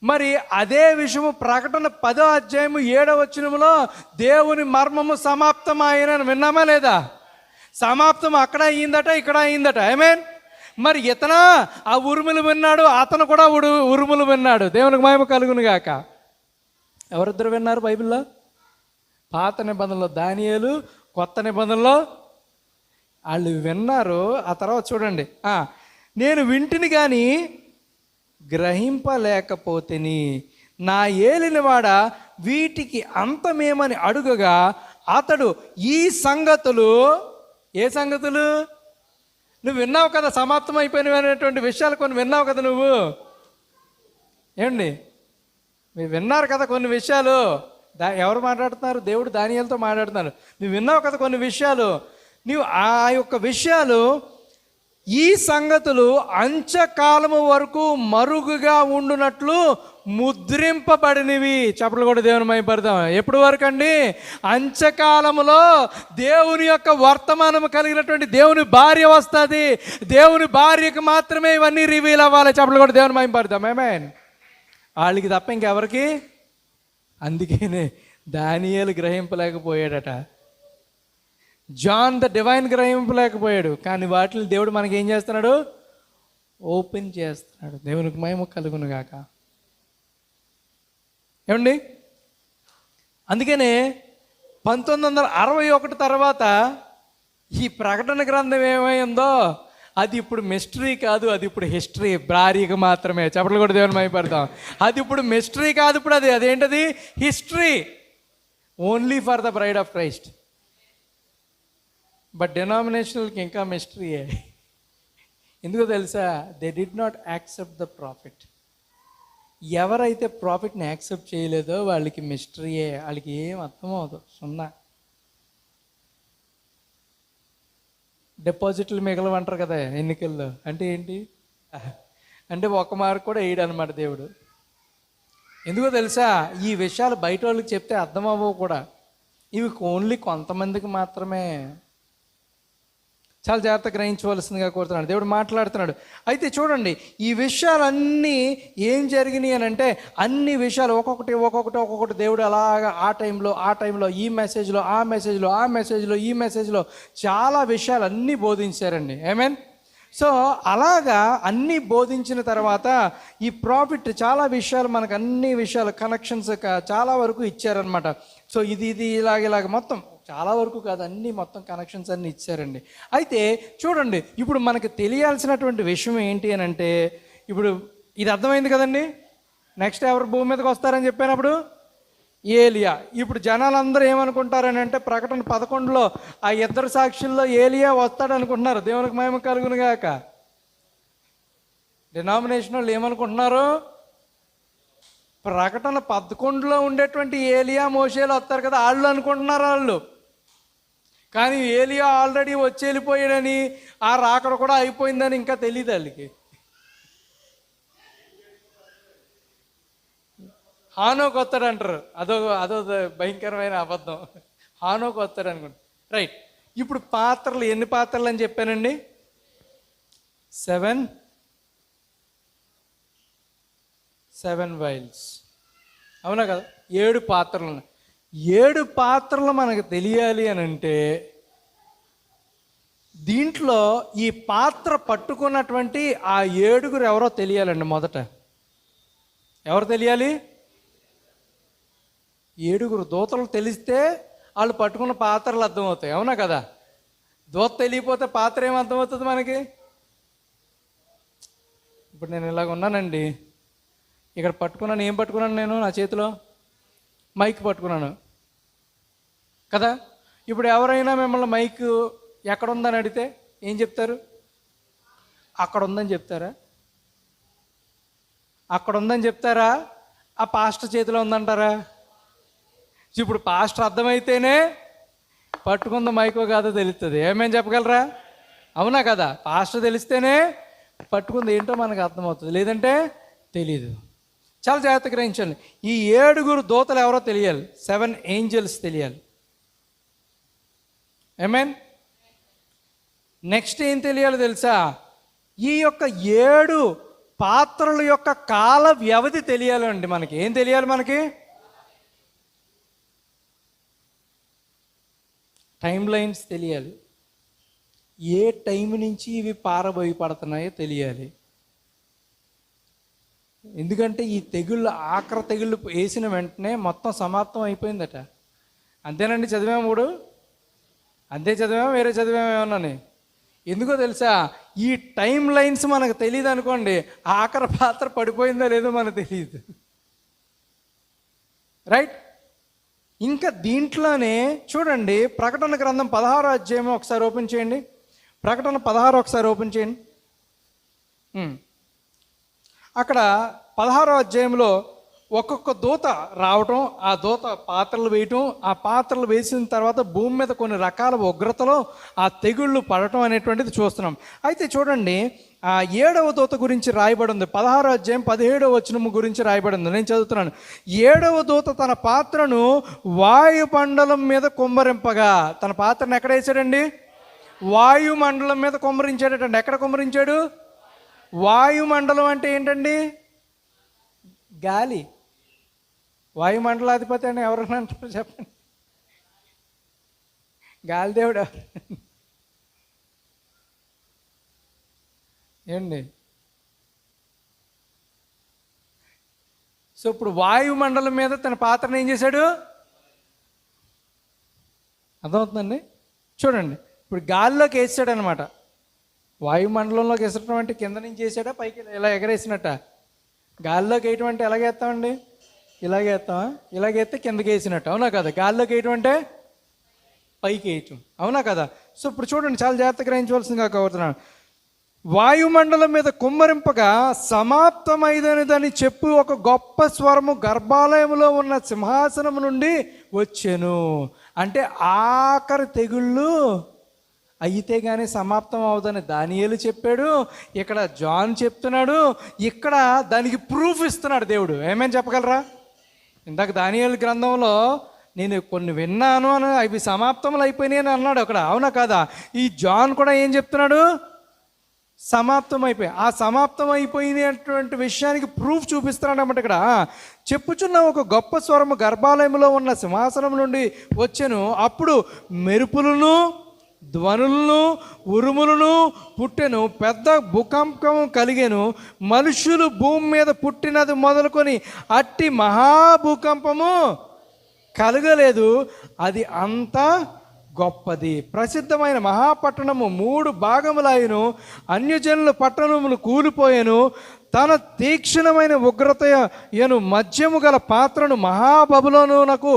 మరి అదే విషయము ప్రకటన 10వ అధ్యాయము 7వ వచనములో దేవుని మర్మము సమాప్తం ఆయనని విన్నామా లేదా? సమాప్తం అక్కడ అయ్యిందట, ఇక్కడ అయ్యిందట. ఆమేన్. మరి ఇతను ఆ ఉరుములు విన్నాడు, అతను కూడా ఉరుములు విన్నాడు. దేవునికి మహిమ కలుగును గాక. ఎవరిద్దరు విన్నారు బైబిల్లో? పాత నిబంధనలో దానియేలు, కొత్త నిబంధనలో వాళ్ళు విన్నారు. ఆ తర్వాత చూడండి, నేను వింటిని కానీ గ్రహింపలేకపోతేని, నా ఏలినవాడ వీటికి అంతమేమని అడుగగా అతడు ఈ సంగతులు, ఏ సంగతులు? నువ్వు విన్నావు కదా, సమాప్తం అయిపోయినవి అనేటువంటి విషయాలు కొన్ని విన్నావు కదా నువ్వు. ఏమండి, మీరు విన్నారు కదా కొన్ని విషయాలు. ఎవరు మాట్లాడుతున్నారు? దేవుడు దానియేలుతో మాట్లాడుతున్నారు. నువ్వు విన్నావు కదా కొన్ని విషయాలు. నీవు ఆ యొక్క విషయాలు ఈ సంగతులు అంత్యకాలము వరకు మరుగుగా ఉండునట్లు ముద్రింపబడినవి. చప్పట్లు కూడా దేవుని మహిమపడదాం. ఎప్పటి వరకు అండి? అంత్యకాలములో దేవుని యొక్క వర్తమానము కలిగినటువంటి దేవుని భార్య వస్తుంది. దేవుని భార్యకు మాత్రమే ఇవన్నీ రివీల్ అవ్వాలి. చప్పట్లు కూడా దేవుని మహిమపడదాం. ఆమేన్. వాళ్ళకి తప్ప ఇంకెవరికి? అందుకనే దానియేలు గ్రహింపలేకపోయాడట, జాన్ ద డివైన్ గ్రహింపలేకపోయాడు. కానీ వాటిని దేవుడు మనకి ఏం చేస్తున్నాడు? ఓపెన్ చేస్తున్నాడు. దేవునికి మహిమ కలుగును గాక. ఏమండి? అందుకనే 1961 తర్వాత ఈ ప్రకటన గ్రంథం ఏమైందో అది ఇప్పుడు మిస్టరీ కాదు, అది ఇప్పుడు హిస్టరీ. భార్యకు మాత్రమే. చెప్పలు కూడా దేవుని మహిమపడతాం. అది ఇప్పుడు మిస్టరీ కాదు, ఇప్పుడు అదేంటది? History. Only for the bride of Christ. But డినామినేషనల్కి ఇంకా మిస్టరీయే. ఎందుకో తెలుసా? They did not accept the prophet. ఎవరైతే ప్రాఫిట్ని యాక్సెప్ట్ చేయలేదో వాళ్ళకి మిస్టరీయే. వాళ్ళకి ఏం అర్థమవుదు. సున్నా. డిపాజిట్లు మిగలవంటారు కదా ఎన్నికల్లో. అంటే ఏంటి? అంటే ఒక్క మార్కు కూడా వేయడు అనమాట దేవుడు. ఎందుకో తెలుసా? ఈ విషయాలు బయట వాళ్ళకి చెప్తే అర్థం అవ్వవు కూడా. ఇవి ఓన్లీ కొంతమందికి మాత్రమే. చాలా జాగ్రత్తగా గ్రహించవలసిందిగా కోరుతున్నాడు. దేవుడు మాట్లాడుతున్నాడు. అయితే చూడండి, ఈ విషయాలన్నీ ఏం జరిగినాయి అని అంటే, అన్ని విషయాలు ఒక్కొక్కటి దేవుడు అలాగా ఆ టైంలో ఈ మెసేజ్లో, ఆ మెసేజ్లో ఈ మెసేజ్లో చాలా విషయాలు అన్నీ బోధించారండి. ఆమేన్. సో అలాగా అన్నీ బోధించిన తర్వాత ఈ ప్రాఫిట్ చాలా విషయాలు మనకు అన్ని విషయాలు కనెక్షన్స్ చాలా వరకు ఇచ్చారనమాట. సో ఇది ఇలాగ మొత్తం చాలా వరకు కాదు, అన్నీ మొత్తం కనెక్షన్స్ అన్నీ ఇచ్చారండి. అయితే చూడండి, ఇప్పుడు మనకు తెలియాల్సినటువంటి విషయం ఏంటి అని అంటే, ఇప్పుడు ఇది అర్థమైంది కదండి. నెక్స్ట్ ఎవరు భూమి మీదకి వస్తారని చెప్పినప్పుడు ఏలియా. ఇప్పుడు జనాలందరూ ఏమనుకుంటారని అంటే, ప్రకటన 11లో ఆ ఇద్దరు సాక్షుల్లో ఏలియా వస్తాడు అనుకుంటున్నారు. దేవునికి మహిమ కలుగును గాక. డినామినేషన్ వాళ్ళు ఏమనుకుంటున్నారు? ప్రకటన 11లో ఉండేటువంటి ఏలియా మోషేలు వస్తారు కదా, వాళ్ళు అనుకుంటున్నారు వాళ్ళు. కానీ ఏలియా ఆల్రెడీ వచ్చి వెళ్ళిపోయాడని, ఆ రాకడ కూడా అయిపోయిందని ఇంకా తెలియదు వాళ్ళకి. హానోకు వస్తాడు అంటారు. అదో భయంకరమైన అబద్ధం. హానోకు వస్తాడు అనుకుంటా. రైట్. ఇప్పుడు పాత్రలు ఎన్ని పాత్రలు అని చెప్పానండి? 7 వైల్స్. అవునా కదా? 7 పాత్రలు. 7 పాత్రలు మనకు తెలియాలి అని అంటే, దీంట్లో ఈ పాత్ర పట్టుకున్నటువంటి ఆ 7గురు ఎవరో తెలియాలండి. మొదట ఎవరు తెలియాలి? 7గురు దూతలు తెలిస్తే వాళ్ళు పట్టుకున్న పాత్రలు అర్థమవుతాయి. అవునా కదా? దూత తెలియకపోతే పాత్ర ఏం అర్థమవుతుంది మనకి? ఇప్పుడు నేను ఇలాగ ఉన్నానండి, ఇక్కడ పట్టుకున్నాను. ఏం పట్టుకున్నాను నేను? నా చేతిలో మైక్ పట్టుకున్నాను కదా. ఇప్పుడు ఎవరైనా మిమ్మల్ని మైక్ ఎక్కడ ఉందని అడిగితే ఏం చెప్తారు? అక్కడ ఉందని చెప్తారా? అక్కడ ఉందని చెప్తారా? ఆ పాస్టర్ చేతిలో ఉందంటారా? ఇప్పుడు పాస్టర్ అర్థమైతేనే పట్టుకుంద మైకో కాదో తెలుస్తుంది. ఏమేమి చెప్పగలరా? అవునా కదా? పాస్టర్ తెలిస్తేనే పట్టుకుంది ఏంటో మనకు అర్థమవుతుంది, లేదంటే తెలీదు. చాలా జాగ్రత్తగా గ్రహించండి. ఈ 7గురు దూతలు ఎవరో తెలియాలి. 7 ఏంజల్స్ తెలియాలి. ఆమేన్. నెక్స్ట్ ఏం తెలియాలి తెలుసా? ఈ యొక్క 7 పాత్రల యొక్క కాల వ్యవధి తెలియాలండి. మనకి ఏం తెలియాలి? మనకి టైం లైన్స్ తెలియాలి. ఏ టైం నుంచి ఇవి పారబోయి పడుతున్నాయో తెలియాలి. ఎందుకంటే ఈ ఆఖరి తెగుళ్ళు వేసిన వెంటనే మొత్తం సమాప్తం అయిపోయిందట. అంతేనండి. చదివాము ఇప్పుడు. అంతే చదివాము, వేరే చదివాము ఏమన్నాని? ఎందుకో తెలుసా? ఈ టైం లైన్స్ మనకు తెలియదు అనుకోండి, ఆఖరి పాత్ర పడిపోయిందో లేదో మనకు తెలియదు. రైట్. ఇంకా దీంట్లోనే చూడండి, ప్రకటన గ్రంథం 16వ అధ్యాయం ఒకసారి ఓపెన్ చేయండి. ప్రకటన 16 ఒకసారి ఓపెన్ చేయండి. అక్కడ 16వ అధ్యాయంలో ఒక్కొక్క దూత రావటం, ఆ దూత పాత్రలు వేయటం, ఆ పాత్రలు వేసిన తర్వాత భూమి మీద కొన్ని రకాల ఉగ్రతలో ఆ తెగుళ్ళు పడటం అనేటువంటిది చూస్తున్నాం. అయితే చూడండి, ఆ 7వ దూత గురించి రాయబడి ఉంది. 16వ అధ్యాయం 17వ వచనము గురించి రాయబడి ఉంది. నేను చదువుతున్నాను. 7వ దూత తన పాత్రను వాయుమండలం మీద కుమ్మరింపగా, తన పాత్రను ఎక్కడ వేసాడండి? వాయుమండలం మీద కుమ్మరించాడటండి. ఎక్కడ కుమ్మరించాడు? వాయుమండలం అంటే ఏంటండి? గాలి. వాయుమండలాధిపతి అని ఎవరన్నా అంటారు చెప్పండి? గాలిదేవుడు ఎవరు? ఏండి? సో ఇప్పుడు వాయుమండలం మీద తన పాత్రను ఏం చేశాడు? అర్థమవుతుందండి? చూడండి, ఇప్పుడు గాలిలోకి వేసాడు అనమాట. వాయుమండలంలోకి వేసడం అంటే కింద నుంచి వేసాడా, పైకి ఇలా ఎగరేసినట్ట? గాలిలోకి వేయటం అంటే ఎలాగేస్తామండి? ఇలాగేస్తామా? ఇలాగేస్తే కిందకి వేసినట్టు, అవునా కదా? గాలిలోకి వేయటం అంటే పైకి వేయటం, అవునా కదా? సో ఇప్పుడు చూడండి, చాలా జాగ్రత్తగా గ్రహించవలసిందిగా కోరుతున్నాను. వాయుమండలం మీద కుమ్మరింపగా సమాప్తమైనదని చెప్పు ఒక గొప్ప స్వరము గర్భాలయములో ఉన్న సింహాసనం నుండి వచ్చెను. అంటే ఆఖరి తెగుళ్ళు అయితే కానీ సమాప్తం అవుదని దానియేలు చెప్పాడు, ఇక్కడ జాన్ చెప్తున్నాడు, ఇక్కడ దానికి ప్రూఫ్ ఇస్తున్నాడు దేవుడు. ఏమేమి చెప్పగలరా? ఇందాక దానియేలు గ్రంథంలో నేను కొన్ని విన్నాను అని, అవి సమాప్తములు అయిపోయినాయి అని అన్నాడు అక్కడ, అవునా కదా? ఈ జాన్ కూడా ఏం చెప్తున్నాడు? సమాప్తం అయిపోయి, ఆ సమాప్తం అయిపోయినటువంటి విషయానికి ప్రూఫ్ చూపిస్తున్నాడు అన్నమాట. ఇక్కడ చెప్పుచున్న ఒక గొప్ప స్వరము గర్భాలయంలో ఉన్న సింహాసనం నుండి వచ్చెను. అప్పుడు మెరుపులను, ధ్వనులను, ఉరుములను పుట్టెను. పెద్ద భూకంపం కలిగెను. మనుషులు భూమి మీద పుట్టినది మొదలుకొని అట్టి మహాభూకంపము కలగలేదు. అది అంత గొప్పది. ప్రసిద్ధమైన మహాపట్టణము 3 భాగములైను. అన్యజనుల పట్టణములు కూలిపోయాను. తన తీక్షణమైన ఉగ్రతయను మధ్యము గల పాత్రను మహాబబులోనునకు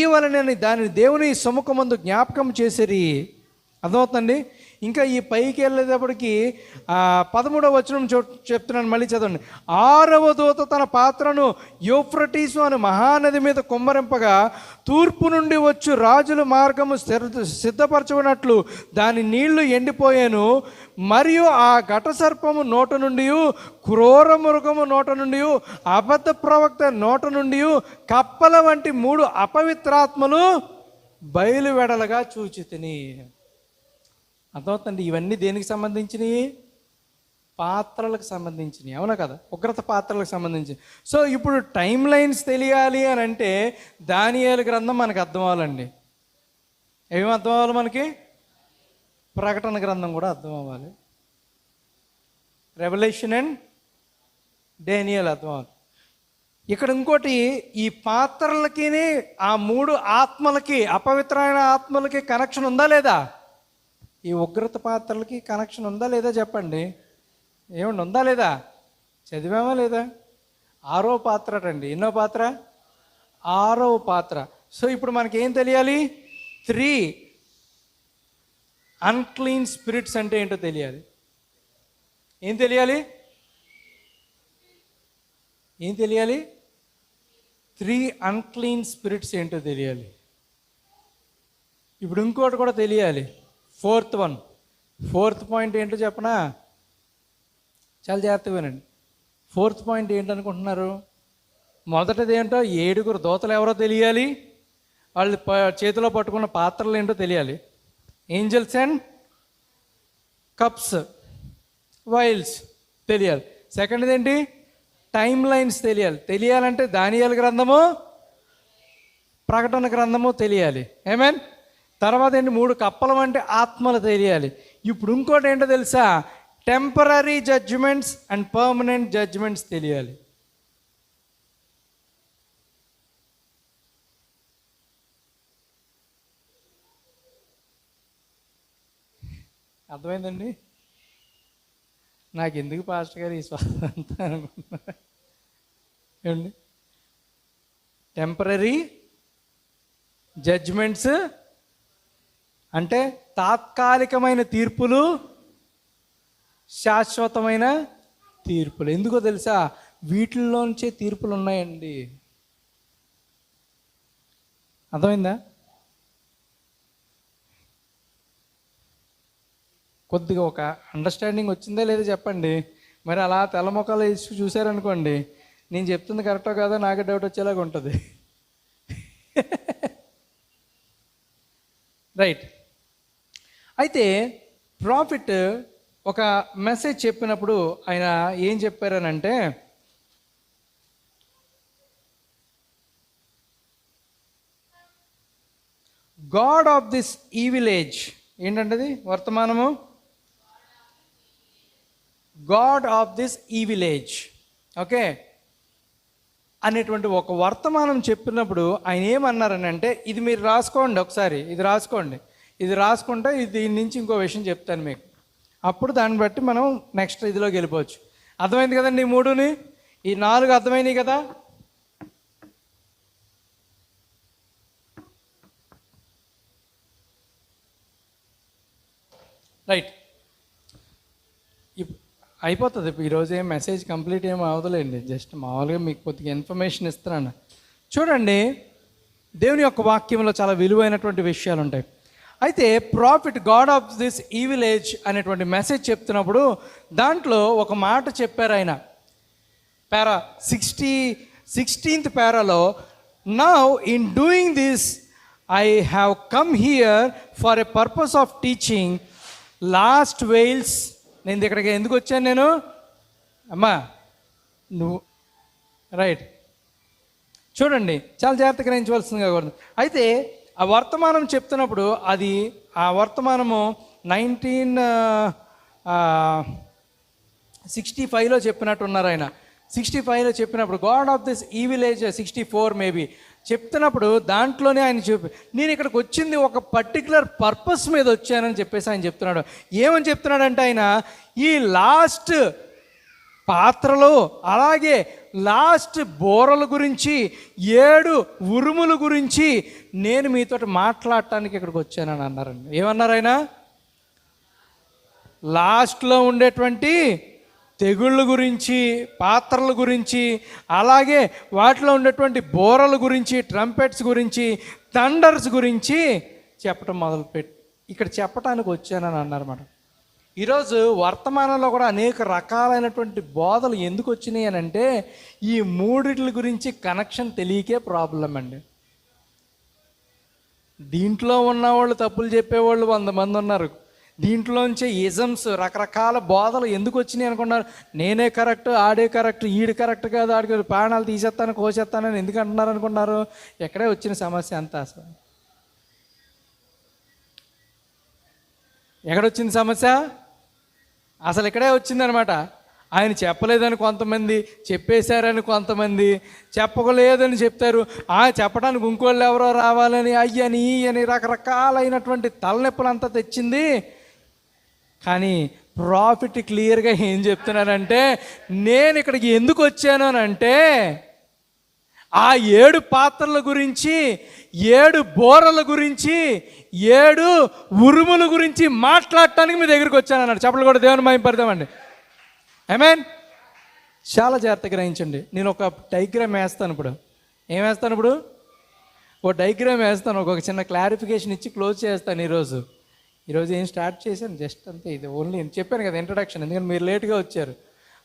ఈవలనని దానిని దేవుని సముఖమందు జ్ఞాపకం చేసిరి. అర్థమవుతుందండి? ఇంకా ఈ పైకి వెళ్ళేటప్పటికి 13వ వచనం చెప్తున్నాను, మళ్ళీ చదవండి. 6వ దూత తన పాత్రను యూఫ్రటీసు అనే మహానది మీద కుమ్మరింపగా తూర్పు నుండి వచ్చు రాజుల మార్గము సిద్ధపరచబడినట్లు దాని నీళ్లు ఎండిపోయాను. మరియు ఆ ఘట సర్పము నోట నుండి, క్రూర మృగము నోట నుండి, అబద్ధ ప్రవక్త నోట నుండి కప్పల వంటి 3 అపవిత్రాత్మలు బయలువెడలగా చూచితిని. అర్థమవుతుంది? ఇవన్నీ దేనికి సంబంధించినవి? పాత్రలకు సంబంధించినవి, అవునా కదా? ఉగ్రత పాత్రలకు సంబంధించి. సో ఇప్పుడు టైం లైన్స్ తెలియాలి అని అంటే దానియేలు గ్రంథం మనకు అర్థం అవ్వాలండి. ఏమేమి అర్థం అవ్వాలి మనకి? ప్రకటన గ్రంథం కూడా అర్థం అవ్వాలి. రెవల్యూషన్ అండ్ డానియేల్ అర్థం అవ్వాలి. ఇక్కడ ఇంకోటి, ఈ పాత్రలకి ఆ 3 ఆత్మలకి, అపవిత్రమైన ఆత్మలకి కనెక్షన్ ఉందా లేదా? ఈ ఉగ్రత పాత్రలకి కనెక్షన్ ఉందా లేదా చెప్పండి? ఏమండి, ఉందా లేదా? చదివామా లేదా? 6వ పాత్ర అండి. ఎన్నో పాత్ర? 6వ పాత్ర. సో ఇప్పుడు మనకి ఏం తెలియాలి? 3 అన్క్లీన్ స్పిరిట్స్ అంటే ఏంటో తెలియాలి. ఏం తెలియాలి? ఏం తెలియాలి? 3 అన్క్లీన్ స్పిరిట్స్ ఏంటో తెలియాలి. ఇప్పుడు ఇంకోటి కూడా తెలియాలి. 4th పాయింట్ ఏంటో చెప్పనా? చాలా జాగ్రత్తగా వినండి. 4th point ఏంటనుకుంటున్నారు? మొదటిది ఏంటో, 7 దూతలు ఎవరో తెలియాలి. వాళ్ళు చేతిలో పట్టుకున్న పాత్రలు ఏంటో తెలియాలి. ఏంజల్స్ అండ్ కప్స్, వైల్స్ తెలియాలి. సెకండ్ది ఏంటి? టైం లైన్స్ తెలియాలి. తెలియాలంటే దానియేలు గ్రంథము, ప్రకటన గ్రంథము తెలియాలి. ఆమేన్. తర్వాత ఏంటి? 3 కప్పల వంటి ఆత్మలు తెలియాలి. ఇప్పుడు ఇంకోటి ఏంటో తెలుసా? Temporary judgements and permanent judgements తెలియాలి. అర్థమైందండి? నాకు ఎందుకు పాస్టర్ గారు ఈ స్వాతంత అనుకుంటున్నా? ఏమండి? టెంపరరీ జడ్జిమెంట్స్ అంటే తాత్కాలికమైన తీర్పులు, శాశ్వతమైన తీర్పులు. ఎందుకో తెలుసా? వీటిల్లోంచే తీర్పులు ఉన్నాయండి. అర్థమైందా? కొద్దిగా ఒక అండర్స్టాండింగ్ వచ్చిందా లేదా చెప్పండి. మరి అలా తెల్లమొక్కలు వేసి చూశారనుకోండి, నేను చెప్తుంది కరెక్టో కాదో నాకే డౌట్ వచ్చేలాగా ఉంటుంది. రైట్. అయితే ప్రాఫిట్ ఒక మెసేజ్ చెప్పినప్పుడు ఆయన ఏం చెప్పారనంటే, God of this evil age, ఏంటంటది వర్తమానము, God of this evil age, okay అనేటువంటి ఒక వర్తమానం చెప్పినప్పుడు ఆయన ఏమన్నారని అంటే, ఇది మీరు రాసుకోండి ఒకసారి, ఇది రాసుకోండి, ఇది రాసుకుంటే ఇది దీని నుంచి ఇంకో విషయం చెప్తాను మీకు, అప్పుడు దాన్ని బట్టి మనం నెక్స్ట్ ఇదిలోకి వెళ్ళిపోవచ్చు. అర్థమైంది కదండి? ఈ మూడుని, ఈ 4 అర్థమైనాయి కదా? రైట్. అయిపోతుంది ఈరోజు. ఏం మెసేజ్ కంప్లీట్ ఏం అవదలేండి, జస్ట్ మామూలుగా మీకు కొద్దిగా ఇన్ఫర్మేషన్ ఇస్తున్నాను. చూడండి, దేవుని యొక్క వాక్యంలో చాలా విలువైనటువంటి విషయాలు ఉంటాయి. అయితే prophet God of this evil age అనేటువంటి మెసేజ్ చెప్తున్నప్పుడు దాంట్లో ఒక మాట చెప్పారు ఆయన. 16th పారాలో, now in doing this I have come here for a purpose of teaching lost veils. నేను ఇక్కడికి ఎందుకు వచ్చాను నేను అమ్మా నువ్వు? రైట్. చూడండి, చాలా జాగ్రత్తగా గ్రహించవలసిందిగా కోరుతుంది. అయితే ఆ వర్తమానం చెప్తున్నప్పుడు అది ఆ వర్తమానము 1965లో చెప్పినట్టున్నారు ఆయన. 65లో చెప్పినప్పుడు God of this evil age, 64 maybe చెప్తున్నప్పుడు దాంట్లోనే ఆయన నేను ఇక్కడికి వచ్చింది ఒక పర్టికులర్ పర్పస్ మీద వచ్చానని చెప్పేసి ఆయన చెప్తున్నాడు. ఏమని చెప్తున్నాడంటే ఆయన, ఈ లాస్ట్ పాత్రలు అలాగే లాస్ట్ బోరల గురించి 7 ఉరుముల గురించి నేను మీతో మాట్లాడటానికి ఇక్కడికి వచ్చానని అన్నారండి. ఏమన్నారు ఆయన? లాస్ట్లో ఉండేటువంటి తెగుళ్ళ గురించి, పాత్రల గురించి, అలాగే వాటిలో ఉండేటువంటి బోరల గురించి, ట్రంపెట్స్ గురించి, థండర్స్ గురించి చెప్పడం మొదలుపెట్టి ఇక్కడ చెప్పడానికి వచ్చానని అన్నారన్నమాట. ఈరోజు వర్తమానంలో కూడా అనేక రకాలైనటువంటి బోధలు ఎందుకు వచ్చినాయి అని అంటే, ఈ మూడిట్ల గురించి కనెక్షన్ తెలియకే ప్రాబ్లం అండి. దీంట్లో ఉన్నవాళ్ళు తప్పులు చెప్పేవాళ్ళు 100 మంది ఉన్నారు. దీంట్లోంచే ఇజమ్స్, రకరకాల బోధలు ఎందుకు వచ్చినాయి అనుకున్నారు. నేనే కరెక్ట్, ఆడే కరెక్ట్, ఈడు కరెక్ట్ కాదు, ఆడికి ప్రాణాలు తీసేస్తాను కోసేస్తానని ఎందుకు అంటున్నారు అనుకున్నారు? ఎక్కడే వచ్చిన సమస్య అంతా అసలు ఎక్కడొచ్చింది సమస్య? అసలు ఇక్కడే వచ్చిందనమాట. ఆయన చెప్పలేదని కొంతమంది, చెప్పేశారని కొంతమంది, చెప్పలేదని చెప్తారు. చెప్పడానికి ఇంకోళ్ళు ఎవరో రావాలని, అయ్యని అని రకరకాలైనటువంటి తలనొప్పులంతా తెచ్చింది. కానీ ప్రాఫిట్ క్లియర్గా ఏం చెప్తున్నానంటే, నేను ఇక్కడికి ఎందుకు వచ్చాను అని అంటే, ఆ 7 పాత్రల గురించి, 7 బోరల గురించి, 7 ఉరుముల గురించి మాట్లాడటానికి మీ దగ్గరికి వచ్చాను అన్నాడు. చెప్పలు కూడా దేవుని మహిమపడదామండి. ఆమేన్. చాలా జాగ్రత్తగా గ్రహించండి. నేను ఒక డయాగ్రామ్ వేస్తాను ఇప్పుడు. ఏం వేస్తాను ఇప్పుడు? ఒక డయాగ్రామ్ వేస్తాను. ఒక చిన్న క్లారిఫికేషన్ ఇచ్చి క్లోజ్ చేస్తాను. ఈరోజు ఏం స్టార్ట్ చేశాను జస్ట్ అంతే. ఇది ఓన్లీ చెప్పాను కదా ఇంట్రడక్షన్. ఎందుకంటే మీరు లేట్గా వచ్చారు,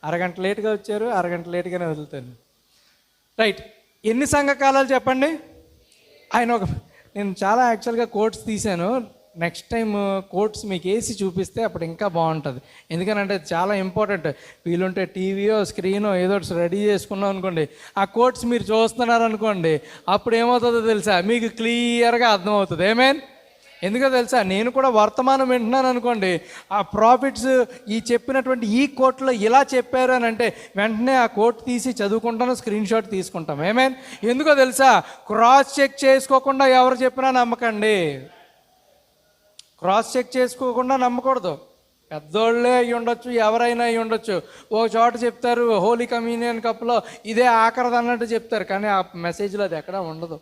అరగంట లేట్గా వచ్చారు, అరగంట లేట్గానే వదులుతాను. రైట్. ఎన్ని సంఘకాలాలు చెప్పండి? నేను చాలా యాక్చువల్గా కోట్స్ తీశాను. నెక్స్ట్ టైం కోట్స్ మీకు వేసి చూపిస్తే అప్పుడు ఇంకా బాగుంటుంది. ఎందుకనంటే చాలా ఇంపార్టెంట్. వీలుంటే టీవీయో స్క్రీనో ఏదో రెడీ చేసుకున్నాం అనుకోండి, ఆ కోట్స్ మీరు చూస్తున్నారు అనుకోండి, అప్పుడు ఏమవుతుందో తెలుసా? మీకు క్లియర్గా అర్థమవుతుంది. ఏమేన్? ఎందుకో తెలుసా? నేను కూడా వర్తమానం వింటున్నాను అనుకోండి, ఆ ప్రాఫిట్స్ ఈ చెప్పినటువంటి ఈ కోట్లో ఇలా చెప్పారు అని అంటే వెంటనే ఆ కోట్ తీసి చదువుకుంటాను, స్క్రీన్ షాట్ తీసుకుంటాం. ఏమేన్? ఎందుకో తెలుసా? క్రాస్ చెక్ చేసుకోకుండా ఎవరు చెప్పినా నమ్మకండి. క్రాస్ చెక్ చేసుకోకుండా నమ్మకూడదు. పెద్దోళ్ళే అయి ఉండొచ్చు, ఎవరైనా అయి ఉండొచ్చు. ఒక చోట చెప్తారు హోలీ కమ్యూనియన్ కప్లో ఇదే ఆఖరిది అన్నట్టు చెప్తారు, కానీ ఆ మెసేజ్లో అది ఎక్కడా ఉండదు.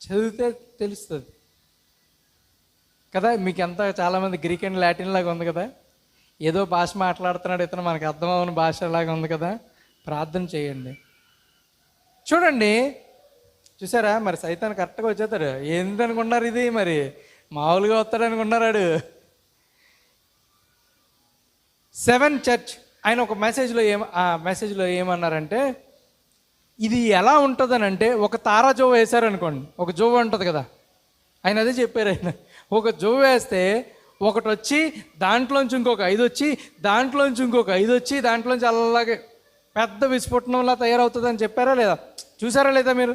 చదివితే తెలుస్తుంది కదా. మీకు ఎంత చాలామంది గ్రీక్ అండ్ లాటిన్ లాగా ఉంది కదా. ఏదో భాష మాట్లాడుతున్నాడు ఇతను, మనకు అర్థమవుని భాష లాగా ఉంది కదా. ప్రార్థన చేయండి. చూడండి, చూసారా మరి సైతాన్ కరెక్ట్గా వచ్చేస్తాడు. ఏంటనుకున్నారు ఇది, మరి మామూలుగా వస్తాడు అనుకున్నాడు. 7 చర్చ్ ఆయన ఒక మెసేజ్లో ఏమన్నారంటే, ఇది ఎలా ఉంటుందని అంటే, ఒక తారా జోవు వేశారనుకోండి, ఒక జోవు ఉంటుంది కదా, ఆయన అదే చెప్పారు. ఆయన ఒక జోవు వేస్తే ఒకటి వచ్చి దాంట్లోంచి ఇంకొక 5 వచ్చి దాంట్లోంచి ఇంకొక 5 వచ్చి దాంట్లోంచి అలాగే పెద్ద విస్ఫోటనంలా తయారవుతుందని చెప్పారా లేదా? చూసారా లేదా మీరు?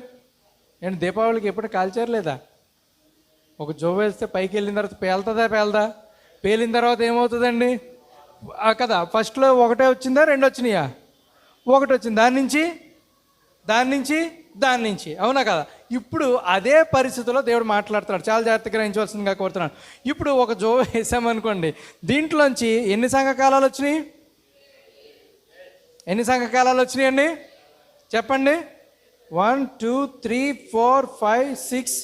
ఏంటి దీపావళికి ఎప్పుడు కాల్చారు లేదా? ఒక జోవు వేస్తే పైకి వెళ్ళిన తర్వాత పేలదా? పేలిన తర్వాత ఏమవుతుందండి కదా? ఫస్ట్లో ఒకటే వచ్చిందా, 2 వచ్చినాయా? ఒకటి వచ్చింది, దాని నుంచి అవునా కదా? ఇప్పుడు అదే పరిస్థితిలో దేవుడు మాట్లాడుతున్నాడు. చాలా జాగ్రత్తగా గ్రహించవలసిందిగా కోరుతున్నాను. ఇప్పుడు ఒక జోవు వేసామనుకోండి, దీంట్లోంచి ఎన్ని సంఘకాలాలు వచ్చినాయి? ఎన్ని సంఘకాలాలు వచ్చినాయండి చెప్పండి? 1 2 3 4 5 6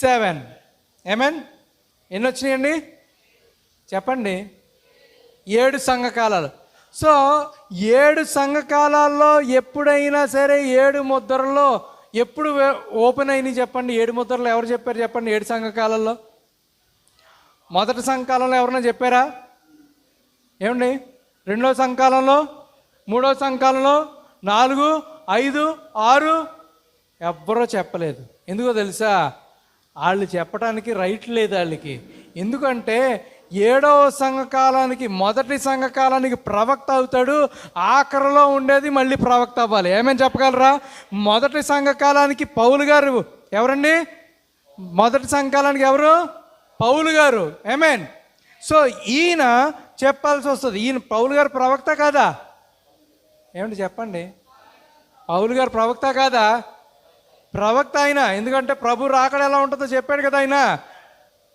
7. ఏమేన్ ఎన్ని వచ్చినాయండి చెప్పండి? 7 సంఘకాలాలు. సో 7 సంఘకాలాల్లో ఎప్పుడైనా సరే 7 ముద్రల్లో ఎప్పుడు ఓపెన్ అయినాయి చెప్పండి? 7 ముద్రలు ఎవరు చెప్పారు చెప్పండి? 7 సంఘకాలాల్లో మొదటి సంఘకాలంలో ఎవరన్నా చెప్పారా? ఏమండి? రెండో సంఘకాలంలో, మూడో సంఘకాలంలో, 4 5 6 ఎవ్వరూ చెప్పలేదు. ఎందుకో తెలుసా? వాళ్ళు చెప్పడానికి రైట్ లేదు వాళ్ళకి. ఎందుకంటే 7వ సంఘకాలానికి, మొదటి సంఘకాలానికి ప్రవక్త అవుతాడు, ఆఖరిలో ఉండేది మళ్ళీ ప్రవక్త అవ్వాలి. ఏమేమి చెప్పగలరా? మొదటి సంఘకాలానికి పౌలు గారు ఎవరండి? మొదటి సంఘకాలానికి ఎవరు? పౌలు గారు. ఏమేన్. సో ఈయన చెప్పాల్సి వస్తుంది. ఈయన పౌలు గారు ప్రవక్త కాదా? ఏమండి చెప్పండి? పౌలు గారు ప్రవక్త కాదా? ప్రవక్త ఆయన. ఎందుకంటే ప్రభు రాకడ ఎలా ఉంటుందో చెప్పాడు కదా ఆయన.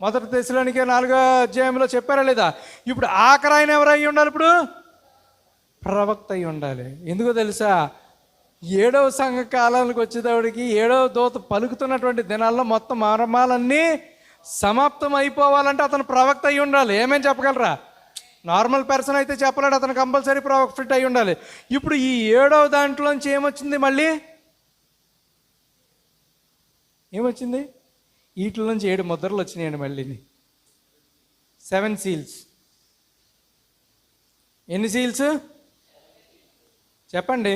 మొదటి దశలోనికి 4వ అధ్యాయంలో చెప్పారా లేదా? ఇప్పుడు ఆఖరి ఆయన ఎవరు అయ్యి ఉండాలి? ఇప్పుడు ప్రవక్త అయి ఉండాలి. ఎందుకో తెలుసా? 7వ సంఘకాలానికి వచ్చేటప్పటికి 7వ దూత పలుకుతున్నటువంటి దినాల్లో మొత్తం మర్మాలన్నీ సమాప్తం అయిపోవాలంటే అతను ప్రవక్త అయి ఉండాలి. ఏమేమి చెప్పగలరా? నార్మల్ పర్సన్ అయితే చెప్పలేడు, అతను కంపల్సరీ ప్రాఫిట్ అయి ఉండాలి. ఇప్పుడు ఈ 7వ దాంట్లోంచి ఏమొచ్చింది? మళ్ళీ ఏమొచ్చింది? వీటి నుంచి 7 ముద్రలు వచ్చినాయండి. మళ్ళీ 7 సీల్స్. ఎన్ని సీల్స్ చెప్పండి?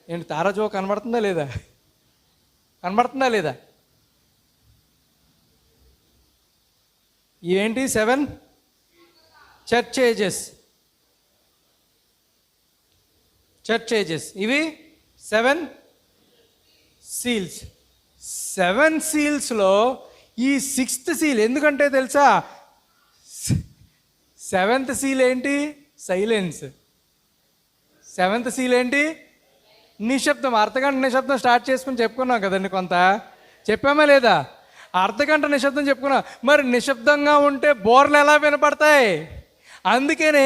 ఏంటి తారాజో కనబడుతుందా లేదా? కనబడుతుందా లేదా? ఏంటి 7 చర్చ్ ఏజెస్. ఇవి 7 సీల్స్. 7 సీల్స్లో ఈ 6th సీల్ ఎందుకంటే తెలుసా? 7th సీల్ ఏంటి? సైలెన్స్. 7th సీల్ ఏంటి? నిశ్శబ్దం. అర్ధగంట నిశ్శబ్దం స్టార్ట్ చేసుకుని చెప్పుకున్నాం కదండి. కొంత చెప్పామా లేదా? అర్ధగంట నిశ్శబ్దం చెప్పుకున్నాం. మరి నిశ్శబ్దంగా ఉంటే బోర్లు ఎలా వినపడతాయి? అందుకనే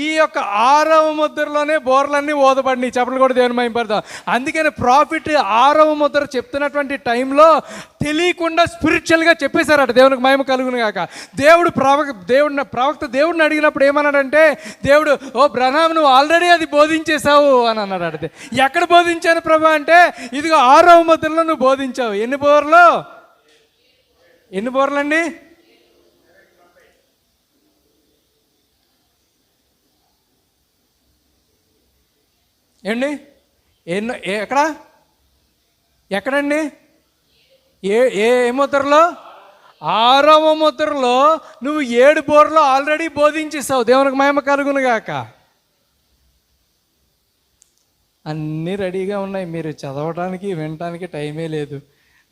ఈ యొక్క 6వ ముద్రలోనే బోర్లన్నీ ఓదబడినాయి. చెప్పలు కూడా దేవుని మహిమపడతాం. అందుకని ప్రాఫిట్ 6వ ముద్ర చెప్తున్నటువంటి టైంలో తెలియకుండా స్పిరిచువల్గా చెప్పేశారట. దేవునికి మహిమ కలుగును గాక. ప్రవక్త దేవుడిని అడిగినప్పుడు ఏమన్నాడంటే, దేవుడు ఓ బ్రహ్నాం నువ్వు ఆల్రెడీ అది బోధించేశావు అని అన్నాడు. అడిగితే ఎక్కడ బోధించాను ప్రభా అంటే, ఇదిగో 6వ ముద్రలో నువ్వు బోధించావు. ఎన్ని బోర్లండి? ఏండి? ఎక్కడండి? ఏ ముద్రలో? 6వ ముద్రలో నువ్వు 7 బోర్లు ఆల్రెడీ బోధించేసావు. దేవునికి మహిమ కలుగును గాక. అన్నీ రెడీగా ఉన్నాయి, మీరు చదవడానికి వినటానికి టైమే లేదు.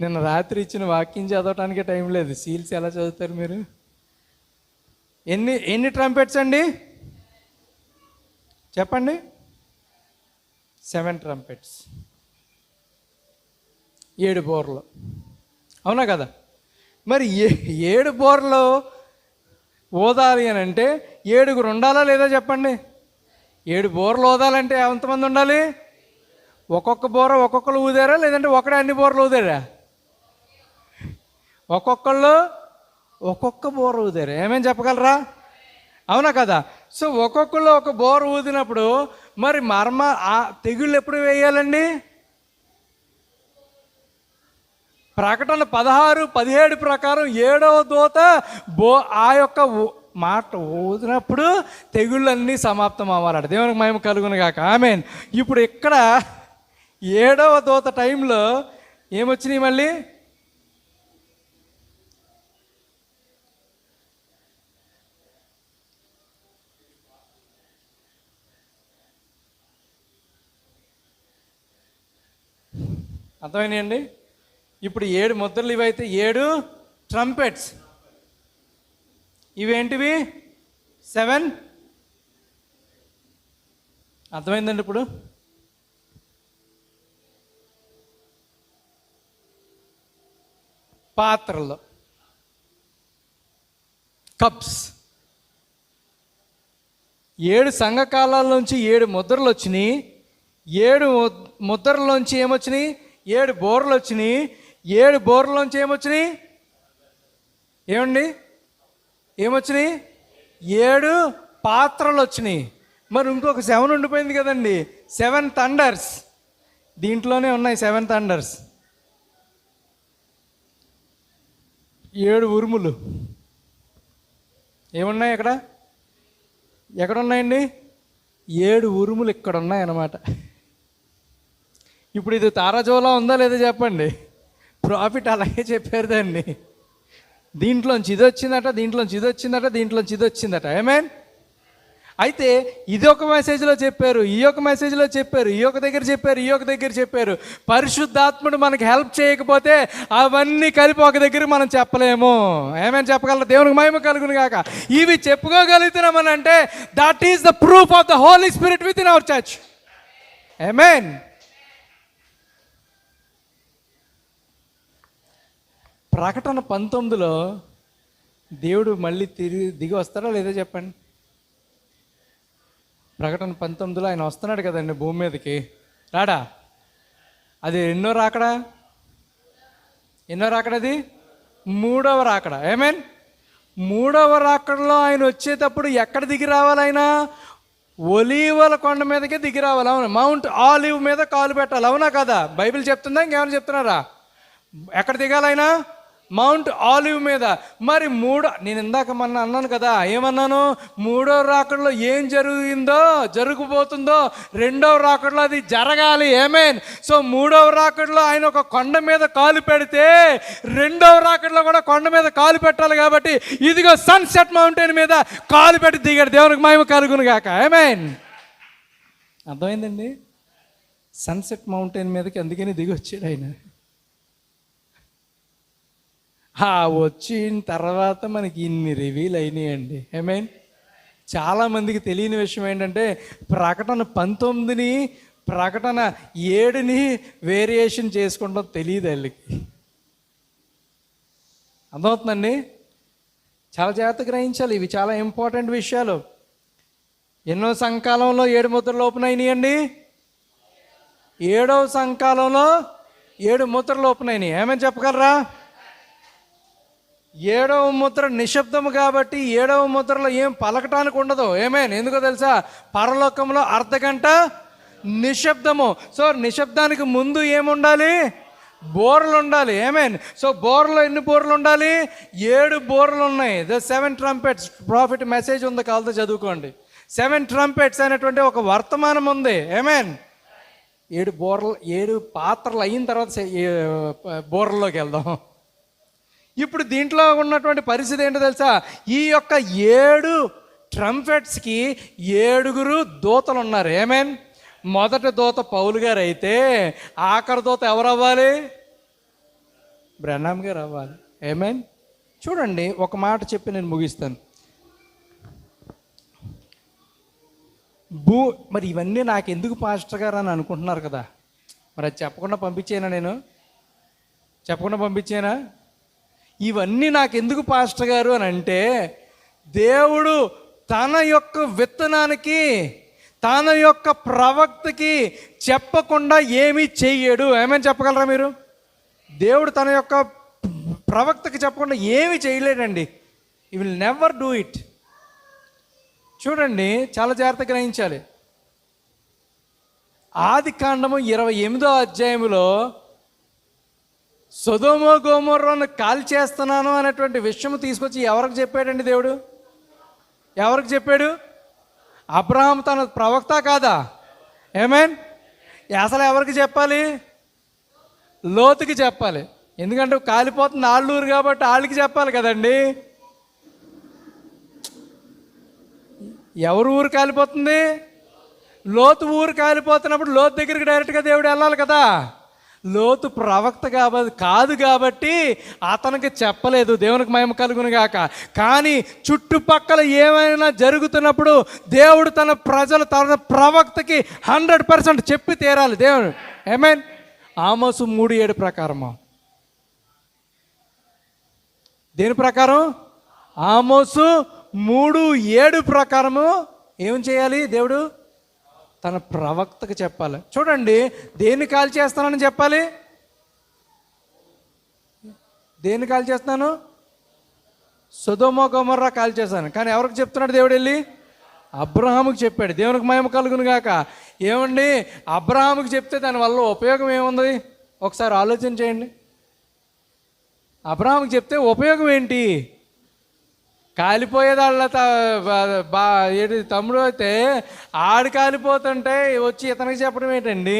నిన్న రాత్రి ఇచ్చిన వాక్యం చదవటానికి టైం లేదు. సీల్స్ ఎలా చదువుతారు మీరు? ఎన్ని ట్రంపెట్స్ అండి చెప్పండి? 7 ట్రంపెట్స్, 7 బోర్లు. అవునా కదా? మరి 7 బోర్లు ఓదాలి అని అంటే 7గురు ఉండాలా లేదా చెప్పండి? 7 బోర్లు ఓదాలంటే ఎంతమంది ఉండాలి? ఒక్కొక్క బోర ఒక్కొక్కరు ఊదారా, లేదంటే ఒకడే అన్ని బోర్లు ఊదారా? ఒక్కొక్కళ్ళు ఒక్కొక్క బోర ఊదారు. ఏమేమి చెప్పగలరా? అవునా కదా? సో ఒక్కొక్కళ్ళు ఒక బోర్ ఊదినప్పుడు మరి ఆ తెగుళ్ళు ఎప్పుడు వేయాలండి? ప్రకటన 16-17 ప్రకారం 7వ దూత ఆ యొక్క మాట ఊదినప్పుడు తెగుళ్ళన్నీ సమాప్తం అవ్వాలట. దేవునికి మహిమ కలుగును గాక. ఆమేన్. ఇప్పుడు ఇక్కడ 7వ దూత టైంలో ఏమొచ్చినాయి మళ్ళీ? అర్థమైనాయండి? ఇప్పుడు 7 ముద్రలు ఇవైతే 7 ట్రంపెట్స్. ఇవేంటివి? 7. అర్థమైందండి? ఇప్పుడు పాత్రల్లో కప్స్ 7 సంఘకాలాల్లోంచి 7 ముద్రలు వచ్చినాయి. 7 ముద్రల్లోంచి ఏమొచ్చినాయి? 7 బోర్లు వచ్చినాయి. 7 బోర్లలోంచి ఏమొచ్చినాయి? ఏమండి ఏమొచ్చినాయి? 7 పాత్రలు వచ్చినాయి. మరి ఇంకొక 7 ఉండిపోయింది కదండి, 7 థండర్స్. దీంట్లోనే ఉన్నాయి 7 థండర్స్. 7 ఉరుములు ఏమున్నాయి అక్కడ? ఎక్కడున్నాయండి? 7 ఉరుములు ఇక్కడ ఉన్నాయన్నమాట. ఇప్పుడు ఇది తారాజోలా ఉందా లేదా చెప్పండి? ప్రాఫిట్ అలాగే చెప్పారు దాన్ని. దీంట్లోంచి ఇది వచ్చిందట, దీంట్లోంచి ఇది వచ్చిందట, దీంట్లోంచి ఇది వచ్చిందట. ఆమేన్. అయితే ఇది ఒక మెసేజ్లో చెప్పారు, ఈ ఒక మెసేజ్లో చెప్పారు, ఈ ఒక దగ్గర చెప్పారు, ఈ ఒక దగ్గర చెప్పారు. పరిశుద్ధాత్ముడు మనకి హెల్ప్ చేయకపోతే అవన్నీ కలిపి ఒక దగ్గర మనం చెప్పలేము. ఏమేమి చెప్పగలరు? దేవునికి మహిమ కలుగును గాక. ఇవి చెప్పుకోగలుగుతున్నామని అంటే that is the proof of the Holy Spirit within our church. Amen. ప్రకటన 19లో దేవుడు మళ్ళీ దిగి వస్తాడా లేదా చెప్పండి? ప్రకటన 19లో ఆయన వస్తున్నాడు కదండి భూమి మీదకి. రాడా? అది ఎన్నో రాకడా? అది 3వ రాకడ. ఆమేన్. 3వ రాకడలో ఆయన వచ్చేటప్పుడు ఎక్కడ దిగి రావాలి? ఆయన ఒలీవల కొండ మీదకే దిగి రావాలి. అవును, మౌంట్ ఆలివ్ మీద కాలు పెట్టాలి. అవునా కదా? బైబిల్ చెప్తుందా? ఇంకేమైనా చెప్తున్నారా? ఎక్కడ దిగాలి ఆయన? మౌంట్ ఆలివ్ మీద. మరి నేను ఇందాక మొన్న అన్నాను కదా, ఏమన్నాను? 3వ రాకడలో ఏం జరగబోతుందో 2వ రాకడలో అది జరగాలి. ఆమేన్. సో 3వ రాకడలో ఆయన ఒక కొండ మీద కాలు పెడితే 2వ రాకడలో కూడా కొండ మీద కాలు పెట్టాలి. కాబట్టి ఇదిగో సన్సెట్ మౌంటైన్ మీద కాలు పెట్టి దిగాడు. దేవునికి మహిమ కలుగును గాక. ఆమేన్. అర్థమైందండి? సన్సెట్ మౌంటైన్ మీదకి అందుకని దిగి వచ్చాడు ఆయన. వచ్చిన తర్వాత మనకి ఇన్ని రివీల్ అయినాయండి. ఆమేన్. చాలామందికి తెలియని విషయం ఏంటంటే ప్రకటన 19ని ప్రకటన 7ని వేరియేషన్ చేసుకుంటాం తెలియదు వాళ్ళకి. అర్థమవుతుందండి? చాలా జాగ్రత్తగా గ్రహించాలి. ఇవి చాలా ఇంపార్టెంట్ విషయాలు. ఎన్నో సంకాలంలో 7 ముద్రలు ఓపెన్ అయినాయండి? 7వ సంకాలంలో 7 ముద్రలు ఓపెన్ అయినాయి. ఏమని చెప్పగలరా? 7వ ముద్ర నిశ్శబ్దము కాబట్టి 7వ ముద్రలో ఏం పలకటానికి ఉండదు. ఆమేన్. ఎందుకో తెలుసా? పరలోకంలో అర్ధగంట నిశ్శబ్దము. సో నిశ్శబ్దానికి ముందు ఏముండాలి? బోర్లు ఉండాలి. ఆమేన్. సో బోర్లో ఎన్ని బోర్లు ఉండాలి? 7 బోర్లు ఉన్నాయి. The 7 trumpets. ప్రాఫిట్ మెసేజ్ ఉంది, కాలతో చదువుకోండి. 7 ట్రంపెట్స్ అనేటువంటి ఒక వర్తమానం ఉంది. ఆమేన్. 7 పాత్రలు అయిన తర్వాత బోర్లలోకి వెళ్దాం. ఇప్పుడు దీంట్లో ఉన్నటువంటి పరిస్థితి ఏంటో తెలుసా? ఈ యొక్క 7 ట్రంపెట్స్కి 7 దూతలు ఉన్నారు. ఆమేన్. మొదటి దూత పౌలు గారు అయితే ఆఖరి దూత ఎవరు అవ్వాలి? బ్రహ్నాం గారు అవ్వాలి. ఆమేన్. చూడండి, ఒక మాట చెప్పి నేను ముగిస్తాను. మరి ఇవన్నీ నాకు ఎందుకు పాస్టర్ గారు అని అనుకుంటున్నారు కదా. మరి అది చెప్పకుండా పంపించేనా? ఇవన్నీ నాకు ఎందుకు పాస్టర్ గారు అని అంటే, దేవుడు తన యొక్క విత్తనానికి, తన యొక్క ప్రవక్తకి చెప్పకుండా ఏమీ చెయ్యడు. ఏమని చెప్పగలరా మీరు? దేవుడు తన యొక్క ప్రవక్తకి చెప్పకుండా ఏమీ చేయలేడండి. He will never do it. చూడండి, చాలా జాగ్రత్తగా గ్రహించాలి. ఆది కాండము 28వ అధ్యాయములో సొదొమ గొమొర్రాను కాల్ చేస్తున్నాను అనేటువంటి విషయం తీసుకొచ్చి ఎవరికి చెప్పాడండి దేవుడు? ఎవరికి చెప్పాడు? అబ్రహాం తన ప్రవక్త కాదా? ఆమేన్. అసలు ఎవరికి చెప్పాలి? లోతుకి చెప్పాలి. ఎందుకంటే కాలిపోతుంది ఆళ్ళూరు కాబట్టి వాళ్ళకి చెప్పాలి కదండి. ఎవరు ఊరు కాలిపోతుంది? లోతు ఊరు కాలిపోతున్నప్పుడు లోతు దగ్గరికి డైరెక్ట్గా దేవుడు వెళ్ళాలి కదా. లోతు ప్రవక్త కాదు కాబట్టి అతనికి చెప్పలేదు. దేవునికి మహిమ కలుగును గాక. కానీ చుట్టుపక్కల ఏమైనా జరుగుతున్నప్పుడు దేవుడు తన ప్రవక్తకి 100% చెప్పి తీరాలి దేవుడు. ఆమేన్. ఆమోసు 3:7 ప్రకారము. దేని ప్రకారం? ఆమోసు 3:7 ప్రకారము ఏం చేయాలి? దేవుడు తన ప్రవక్తకు చెప్పాలి. చూడండి, దేన్ని కాల్ చేస్తానని చెప్పాలి? దేన్ని కాల్ చేస్తున్నాను? సొదొమ గొమొర్రా కాల్ చేస్తాను. కానీ ఎవరికి చెప్తున్నాడు దేవుడు? వెళ్ళి అబ్రహాముకి చెప్పాడు. దేవునికి మహిమ కలుగును గాక. ఏమండి, అబ్రహాముకి చెప్తే దానివల్ల ఉపయోగం ఏముంది? ఒకసారి ఆలోచన చేయండి. అబ్రహాముకి చెప్తే ఉపయోగం ఏంటి? కాలిపోయేదాళ్ళ ఏంటి తమ్ముడు అయితే ఆడు కాలిపోతుంటే వచ్చి ఇతనికి చెప్పడం ఏంటండి?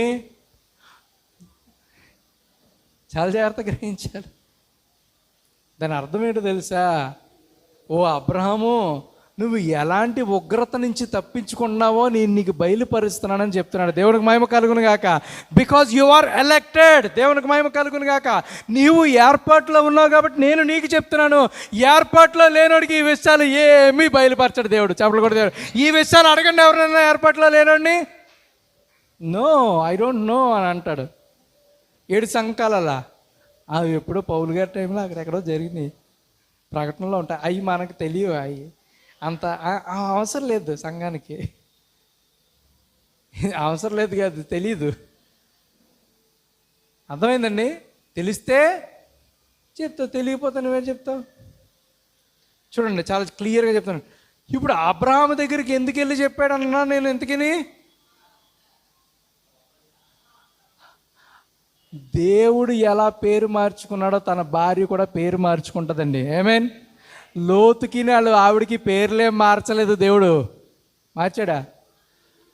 చాలా జాగ్రత్తగా గ్రహించాలి. దాని అర్థం ఏంటో తెలుసా? ఓ అబ్రహాము, నువ్వు ఎలాంటి ఉగ్రత నుంచి తప్పించుకున్నావో నేను నీకు బయలుపరుస్తున్నానని చెప్తున్నాడు. దేవునికి మహిమ కలుగును గాక. Because you are elected. దేవునికి మహిమ కలుగును గాక. నీవు ఏర్పాట్లో ఉన్నావు కాబట్టి నేను నీకు చెప్తున్నాను. ఏర్పాట్లో లేనోడికి ఈ విషయాలు ఏమీ బయలుపరచడు దేవుడు. చెప్పలు కూడా దేవుడు. ఈ విషయాలు అడగండి ఎవరైనా ఏర్పాట్లో లేనోడిని. నో, ఐ డోంట్ నో అని అంటాడు. 7 సంఘకాలలా అవి ఎప్పుడో పౌలు గారి టైంలో అక్కడెక్కడో జరిగినాయి, ప్రకటనలో ఉంటాయి. అవి మనకు తెలియవు. అవి అంత అవసరం లేదు సంఘానికి. అవసరం లేదు కాదు, తెలీదు. అర్థమైందండి? తెలిస్తే చెప్తావు, తెలియకపోతే నువ్వే చెప్తావు. చూడండి, చాలా క్లియర్గా చెప్తాను. ఇప్పుడు అబ్రహాము దగ్గరికి ఎందుకు వెళ్ళి చెప్పాడన్నా నేను ఎందుకని? దేవుడు ఎలా పేరు మార్చుకున్నాడో తన భార్య కూడా పేరు మార్చుకుంటుందండి. ఆమేన్. లోతుకి వాళ్ళు ఆవిడికి పేర్లేం మార్చలేదు దేవుడు. మార్చాడా?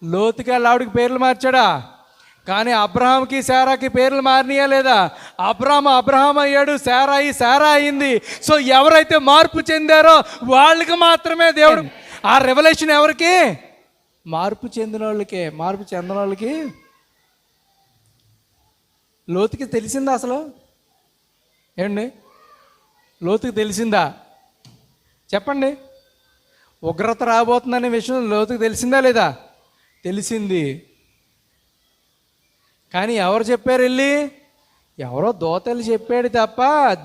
లోతుకి వాళ్ళు ఆవిడికి పేర్లు మార్చాడా? కానీ అబ్రహాంకి శారాకి పేర్లు మారినాయా లేదా? అబ్రహాం అయ్యాడు, శారా అయింది. సో ఎవరైతే మార్పు చెందారో వాళ్ళకి మాత్రమే దేవుడు. ఆ రెవల్యూషన్ ఎవరికి? మార్పు చెందిన వాళ్ళకే. మార్పు చెందిన వాళ్ళకి. లోతుకి తెలిసిందా అసలు? ఏమండి, లోతుకి తెలిసిందా? చెప్పండి. ఉగ్రత రాబోతుందనే విషయం లోతుకి తెలిసిందా లేదా? తెలిసింది. కానీ ఎవరు చెప్పారు వెళ్ళి? ఎవరో దోతలు చెప్పాడు తప్ప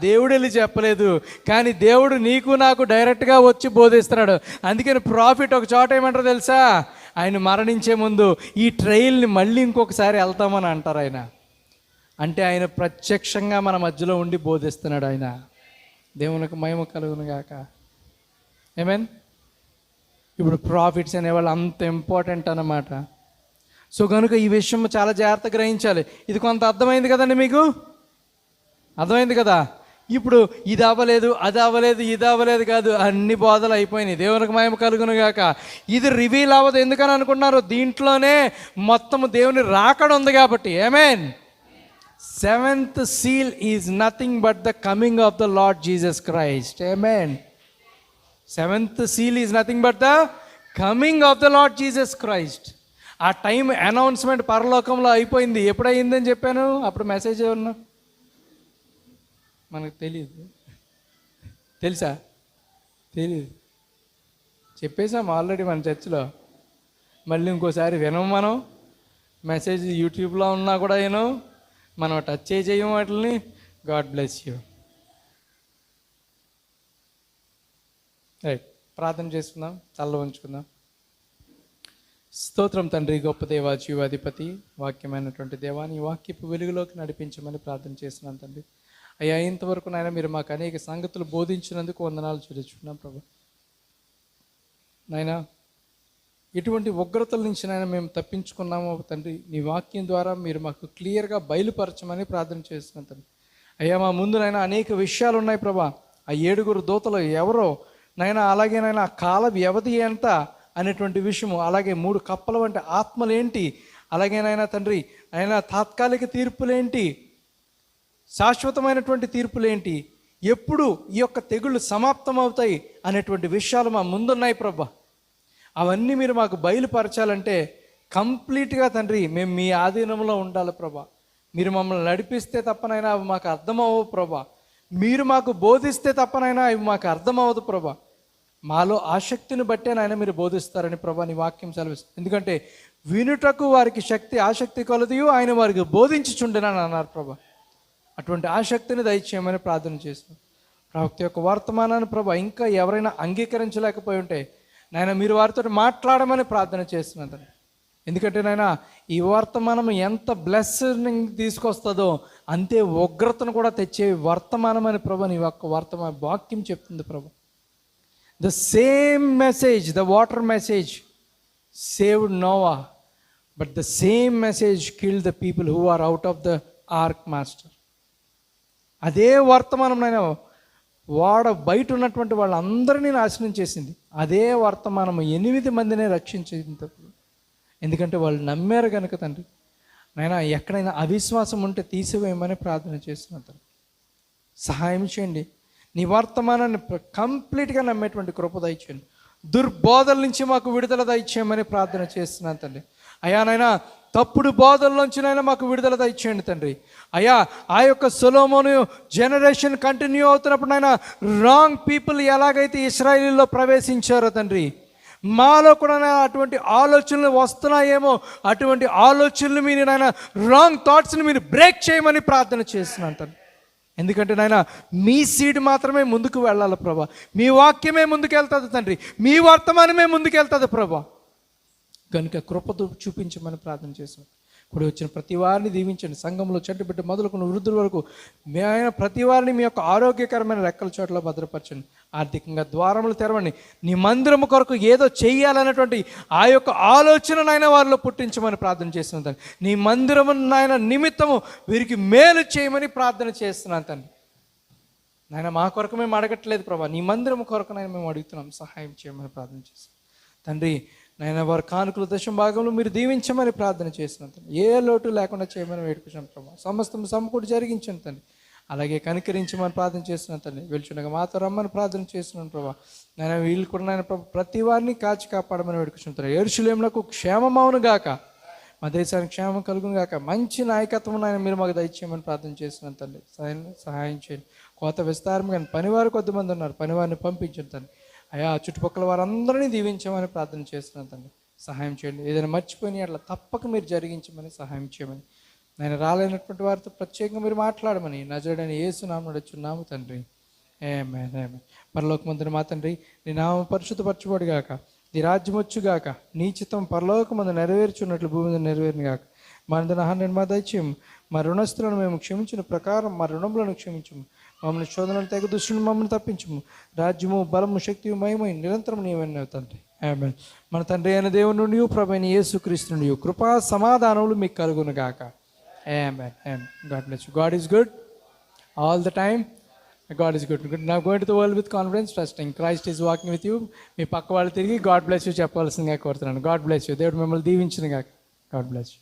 దేవుడు వెళ్ళి చెప్పలేదు. కానీ దేవుడు నీకు నాకు డైరెక్ట్గా వచ్చి బోధిస్తున్నాడు. అందుకని ప్రాఫిట్ ఒక చోట ఏమంటారు తెలుసా? ఆయన మరణించే ముందు ఈ ట్రైల్ని మళ్ళీ ఇంకొకసారి వెళ్తామని అంటారు. ఆయన అంటే ఆయన ప్రత్యక్షంగా మన మధ్యలో ఉండి బోధిస్తున్నాడు. ఆయన దేవునికి మహిమ కలుగును గాక. ఆమేన్. ఇప్పుడు ప్రాఫిట్స్ అనేవాళ్ళు అంత ఇంపార్టెంట్ అన్నమాట. సో కనుక ఈ విషయం చాలా జాగ్రత్తగా గ్రహించాలి. ఇది కొంత అర్థమైంది కదండి మీకు? అర్థమైంది కదా? ఇప్పుడు ఇది అవ్వలేదు, అది అవ్వలేదు, ఇది అవ్వలేదు కాదు, అన్ని బోధలు అయిపోయినాయి. దేవునికి మహిమ కలుగును గాక. ఇది రివీల్ అవ్వదు. ఎందుకని అనుకున్నారు? దీంట్లోనే మొత్తం దేవుని రాకడ ఉంది కాబట్టి. ఆమేన్. 7th seal is nothing but the coming of the Lord Jesus Christ. Amen. 7th seal is nothing but the coming of the Lord Jesus Christ. ఆ టైం అనౌన్స్మెంట్ పరలోకంలో అయిపోయింది. ఎప్పుడు అయిందని చెప్పాను? అప్పుడు మెసేజ్ ఏమన్నా మనకు తెలియదు. తెలుసా? తెలియదు. చెప్పేసాం ఆల్రెడీ మన చర్చిలో. మళ్ళీ ఇంకోసారి వినం మనం. మెసేజ్ యూట్యూబ్లో ఉన్నా కూడా మనం టచ్ చేయం వాటిని. God bless you. రైట్, ప్రార్థన చేసుకుందాం. తల్ల ఉంచుకుందాం. స్తోత్రం తండ్రి, గొప్ప దేవా, జీవాధిపతి, వాక్యమైనటువంటి దేవా, నీ వాక్యపు వెలుగులోకి నడిపించమని ప్రార్థన చేస్తున్నాను తండ్రి. అయ్యా, ఇంతవరకు నాయన మీరు మాకు అనేక సంగతులు బోధించినందుకు వందనాలు చెల్లించుకున్నాం ప్రభు. నాయన ఎటువంటి ఉగ్రతల నుంచి నాయన మేము తప్పించుకున్నామో తండ్రి, నీ వాక్యం ద్వారా మీరు మాకు క్లియర్గా బయలుపరచమని ప్రార్థన చేస్తున్నాం తండ్రి. అయ్యా, మా ముందు నాయన అనేక విషయాలు ఉన్నాయి ప్రభా. ఆ 7 దూతలు ఎవరో నైనా, అలాగే నాయన ఆ కాల వ్యవధి ఎంత అనేటువంటి విషయము, అలాగే 3 కప్పల వంటి ఆత్మలేంటి, అలాగే నాయన తండ్రి ఆయన తాత్కాలిక తీర్పులేంటి, శాశ్వతమైనటువంటి తీర్పులేంటి, ఎప్పుడు ఈ యొక్క తెగుళ్ళు సమాప్తం అవుతాయి అనేటువంటి విషయాలు మా ముందున్నాయి ప్రభా. అవన్నీ మీరు మాకు బయలుపరచాలంటే కంప్లీట్గా తండ్రి మేము మీ ఆధీనంలో ఉండాలి ప్రభా. మీరు మమ్మల్ని నడిపిస్తే తప్పనైనా అవి మాకు అర్థమవ్వవు ప్రభా. మీరు మాకు బోధిస్తే తప్పనైనా అవి మాకు అర్థమవ్వదు ప్రభా. మాలో ఆసక్తిని బట్టే నాయన మీరు బోధిస్తారని ప్రభా నీ వాక్యం సెలవిస్తుంది. ఎందుకంటే వినుటకు వారికి ఆసక్తి కలదు, ఆయన వారికి బోధించుచుండెనని అన్నారు ప్రభా. అటువంటి ఆసక్తిని దయచేయమని ప్రార్థన చేస్తున్నాం. ప్రవక్త యొక్క వర్తమానాన్ని ప్రభా ఇంకా ఎవరైనా అంగీకరించలేకపోయి ఉంటే నాయన మీరు వారితో మాట్లాడమని ప్రార్థన చేస్తున్నాను. ఎందుకంటే నాయన ఈ వర్తమానం ఎంత బ్లెస్సింగ్ తీసుకొస్తుందో అంతే ఉగ్రతను కూడా తెచ్చే వర్తమానం అని ప్రభా నీ యొక్క వర్తమాన వాక్యం చెప్తుంది ప్రభా. The same message, the water message saved Noah, but the same message killed the people who are out of the ark master. అదే వర్తమానం నాయన బయట ఉన్నటువంటి వాళ్ళందరినీ నాశనం చేసింది. అదే వర్తమానం 8 మందినే రక్షించింది. ఎందుకంటే వాళ్ళు నమ్మారు కనుక తండ్రి నాయన, ఎక్కడైనా అవిశ్వాసం ఉంటే తీసివేయమని ప్రార్థన చేస్తున్నాను తండ్రి. సహాయం చేయండి. నీ వర్తమానాన్ని కంప్లీట్గా నమ్మేటువంటి కృప దయచేయండి. దుర్బోధల నుంచి మాకు విడుదల దయచేయమని ప్రార్థన చేస్తున్నాను తండ్రి. అయ్యా నాయన తప్పుడు బోధల్లోంచినైనా మాకు విడుదల దయచేయండి తండ్రి. అయ్యా ఆ యొక్క సొలొమోను జనరేషన్ కంటిన్యూ అవుతున్నప్పుడు నాయన రాంగ్ పీపుల్ ఎలాగైతే ఇశ్రాయేలులో ప్రవేశించారో తండ్రి, మాలో కూడా అటువంటి ఆలోచనలు వస్తున్నాయేమో, అటువంటి ఆలోచనలు మీరు నాయన రాంగ్ థాట్స్ని మీరు బ్రేక్ చేయమని ప్రార్థన చేస్తున్నాను తండ్రి. ఎందుకంటే నాయన మీ సీడ్ మాత్రమే ముందుకు వెళ్ళాలి ప్రభా. మీ వాక్యమే ముందుకు వెళ్తుంది తండ్రి, మీ వర్తమానమే ముందుకు వెళ్తుంది ప్రభా. కనుక కృపతో చూపించమని ప్రార్థన చేస్తున్నాం. ఇప్పుడు వచ్చిన ప్రతి వారిని దీవించండి. సంఘంలో చెడ్డబిడ్డ మొదలుకున్న వృద్ధుల వరకు ఆయన ప్రతి వారిని మీ యొక్క ఆరోగ్యకరమైన రెక్కల చోట్ల భద్రపరచండి. ఆర్థికంగా ద్వారములు తెరవండి. నీ మందిరము కొరకు ఏదో చెయ్యాలన్నటువంటి ఆ యొక్క ఆలోచన నాయన వారిలో పుట్టించమని ప్రార్థన చేస్తున్నాను తండ్రి. నీ మందిరము నాయన నిమిత్తము వీరికి మేలు చేయమని ప్రార్థన చేస్తున్నాను తండ్రి. నాయన మా కొరకు మేము అడగట్లేదు ప్రభా, నీ మందిరము కొరకు నాయన మేము అడుగుతున్నాం. సహాయం చేయమని ప్రార్థన చేస్తున్నాం తండ్రి. నాయన వారి కానుకల దశభాగంలో మీరు దీవించమని ప్రార్థన చేస్తున్నాను తండ్రి. ఏ లోటు లేకుండా చేయమని వేడుకుంటున్నాం ప్రభా. సమస్తం సమకూడి జరిగించండి తండ్రి. అలాగే కనికరించమని ప్రార్థన చేస్తున్నాను తండ్రి. వెళ్చుండగా మాతో రమ్మని ప్రార్థన చేస్తున్నాను ప్రభా. నాయన వీళ్ళు కూడా నాయన ప్రతి వారిని కాచి కాపాడమని వేడుకుంటున్నాను తండ్రి. యెరూషలేమునకు క్షేమమవును గాక, మా దేశానికి క్షేమం కలుగును గాక, మంచి నాయకత్వం నాయన మీరు మాకు దయచేయమని ప్రార్థన చేస్తున్నాను తండ్రి. సహాయం చేయండి. కోత విస్తారంగా పనివారు కొద్దిమంది ఉన్నారు, పనివారిని పంపించండి తండ్రి. అయా చుట్టుపక్కల వారందరినీ దీవించమని ప్రార్థన చేస్తున్నాను తండ్రి. సహాయం చేయండి. ఏదైనా మర్చిపోయిన అట్లా తప్పక మీరు జరిగించమని సహాయం చేయమని, నేను రాలేనటువంటి వారితో ప్రత్యేకంగా మీరు మాట్లాడమని నజరేయుడైన యేసు నామమున అడుగుచున్నాము తండ్రి. ఆమేన్ ఆమేన్. పరలోకమందున మా తండ్రి, నీ నామం పరిశుద్ధపరచబడుగాక, నీ రాజ్యం వచ్చుగాక, నీ చిత్తం పరలోకమందు నెరవేర్చున్నట్లు భూమి మీద నెరవేరును గాక. మా ఆహారాన్ని మా దయచేయము, మా రుణస్తులను మేము క్షమించిన ప్రకారం మా రుణములను క్షమించము, మమ్మల్ని శోధనలు తెగ దుష్టుని మమ్మల్ని తప్పించము. రాజ్యము బలము శక్తి మహిమై నిరంతరం నీవైన తండ్రి. ఆమేన్. మన తండ్రి అయిన దేవుని నుండి ప్రభువైన యేసుక్రీస్తు నుండి కృపా సమాధానములు మీకు కలుగును గాక. Amen amen. God bless you. God is good all the time. God is good. Now go into the world with confidence, trusting Christ is walking with you. మీ పక్క వాళ్ళు తిరిగి గాడ్ బ్లెస్ యూ చెప్పాల్సిందిగా కోరుతున్నాను. God bless you. దేవుడు మిమ్మల్ని దీవించును గాక. God bless you.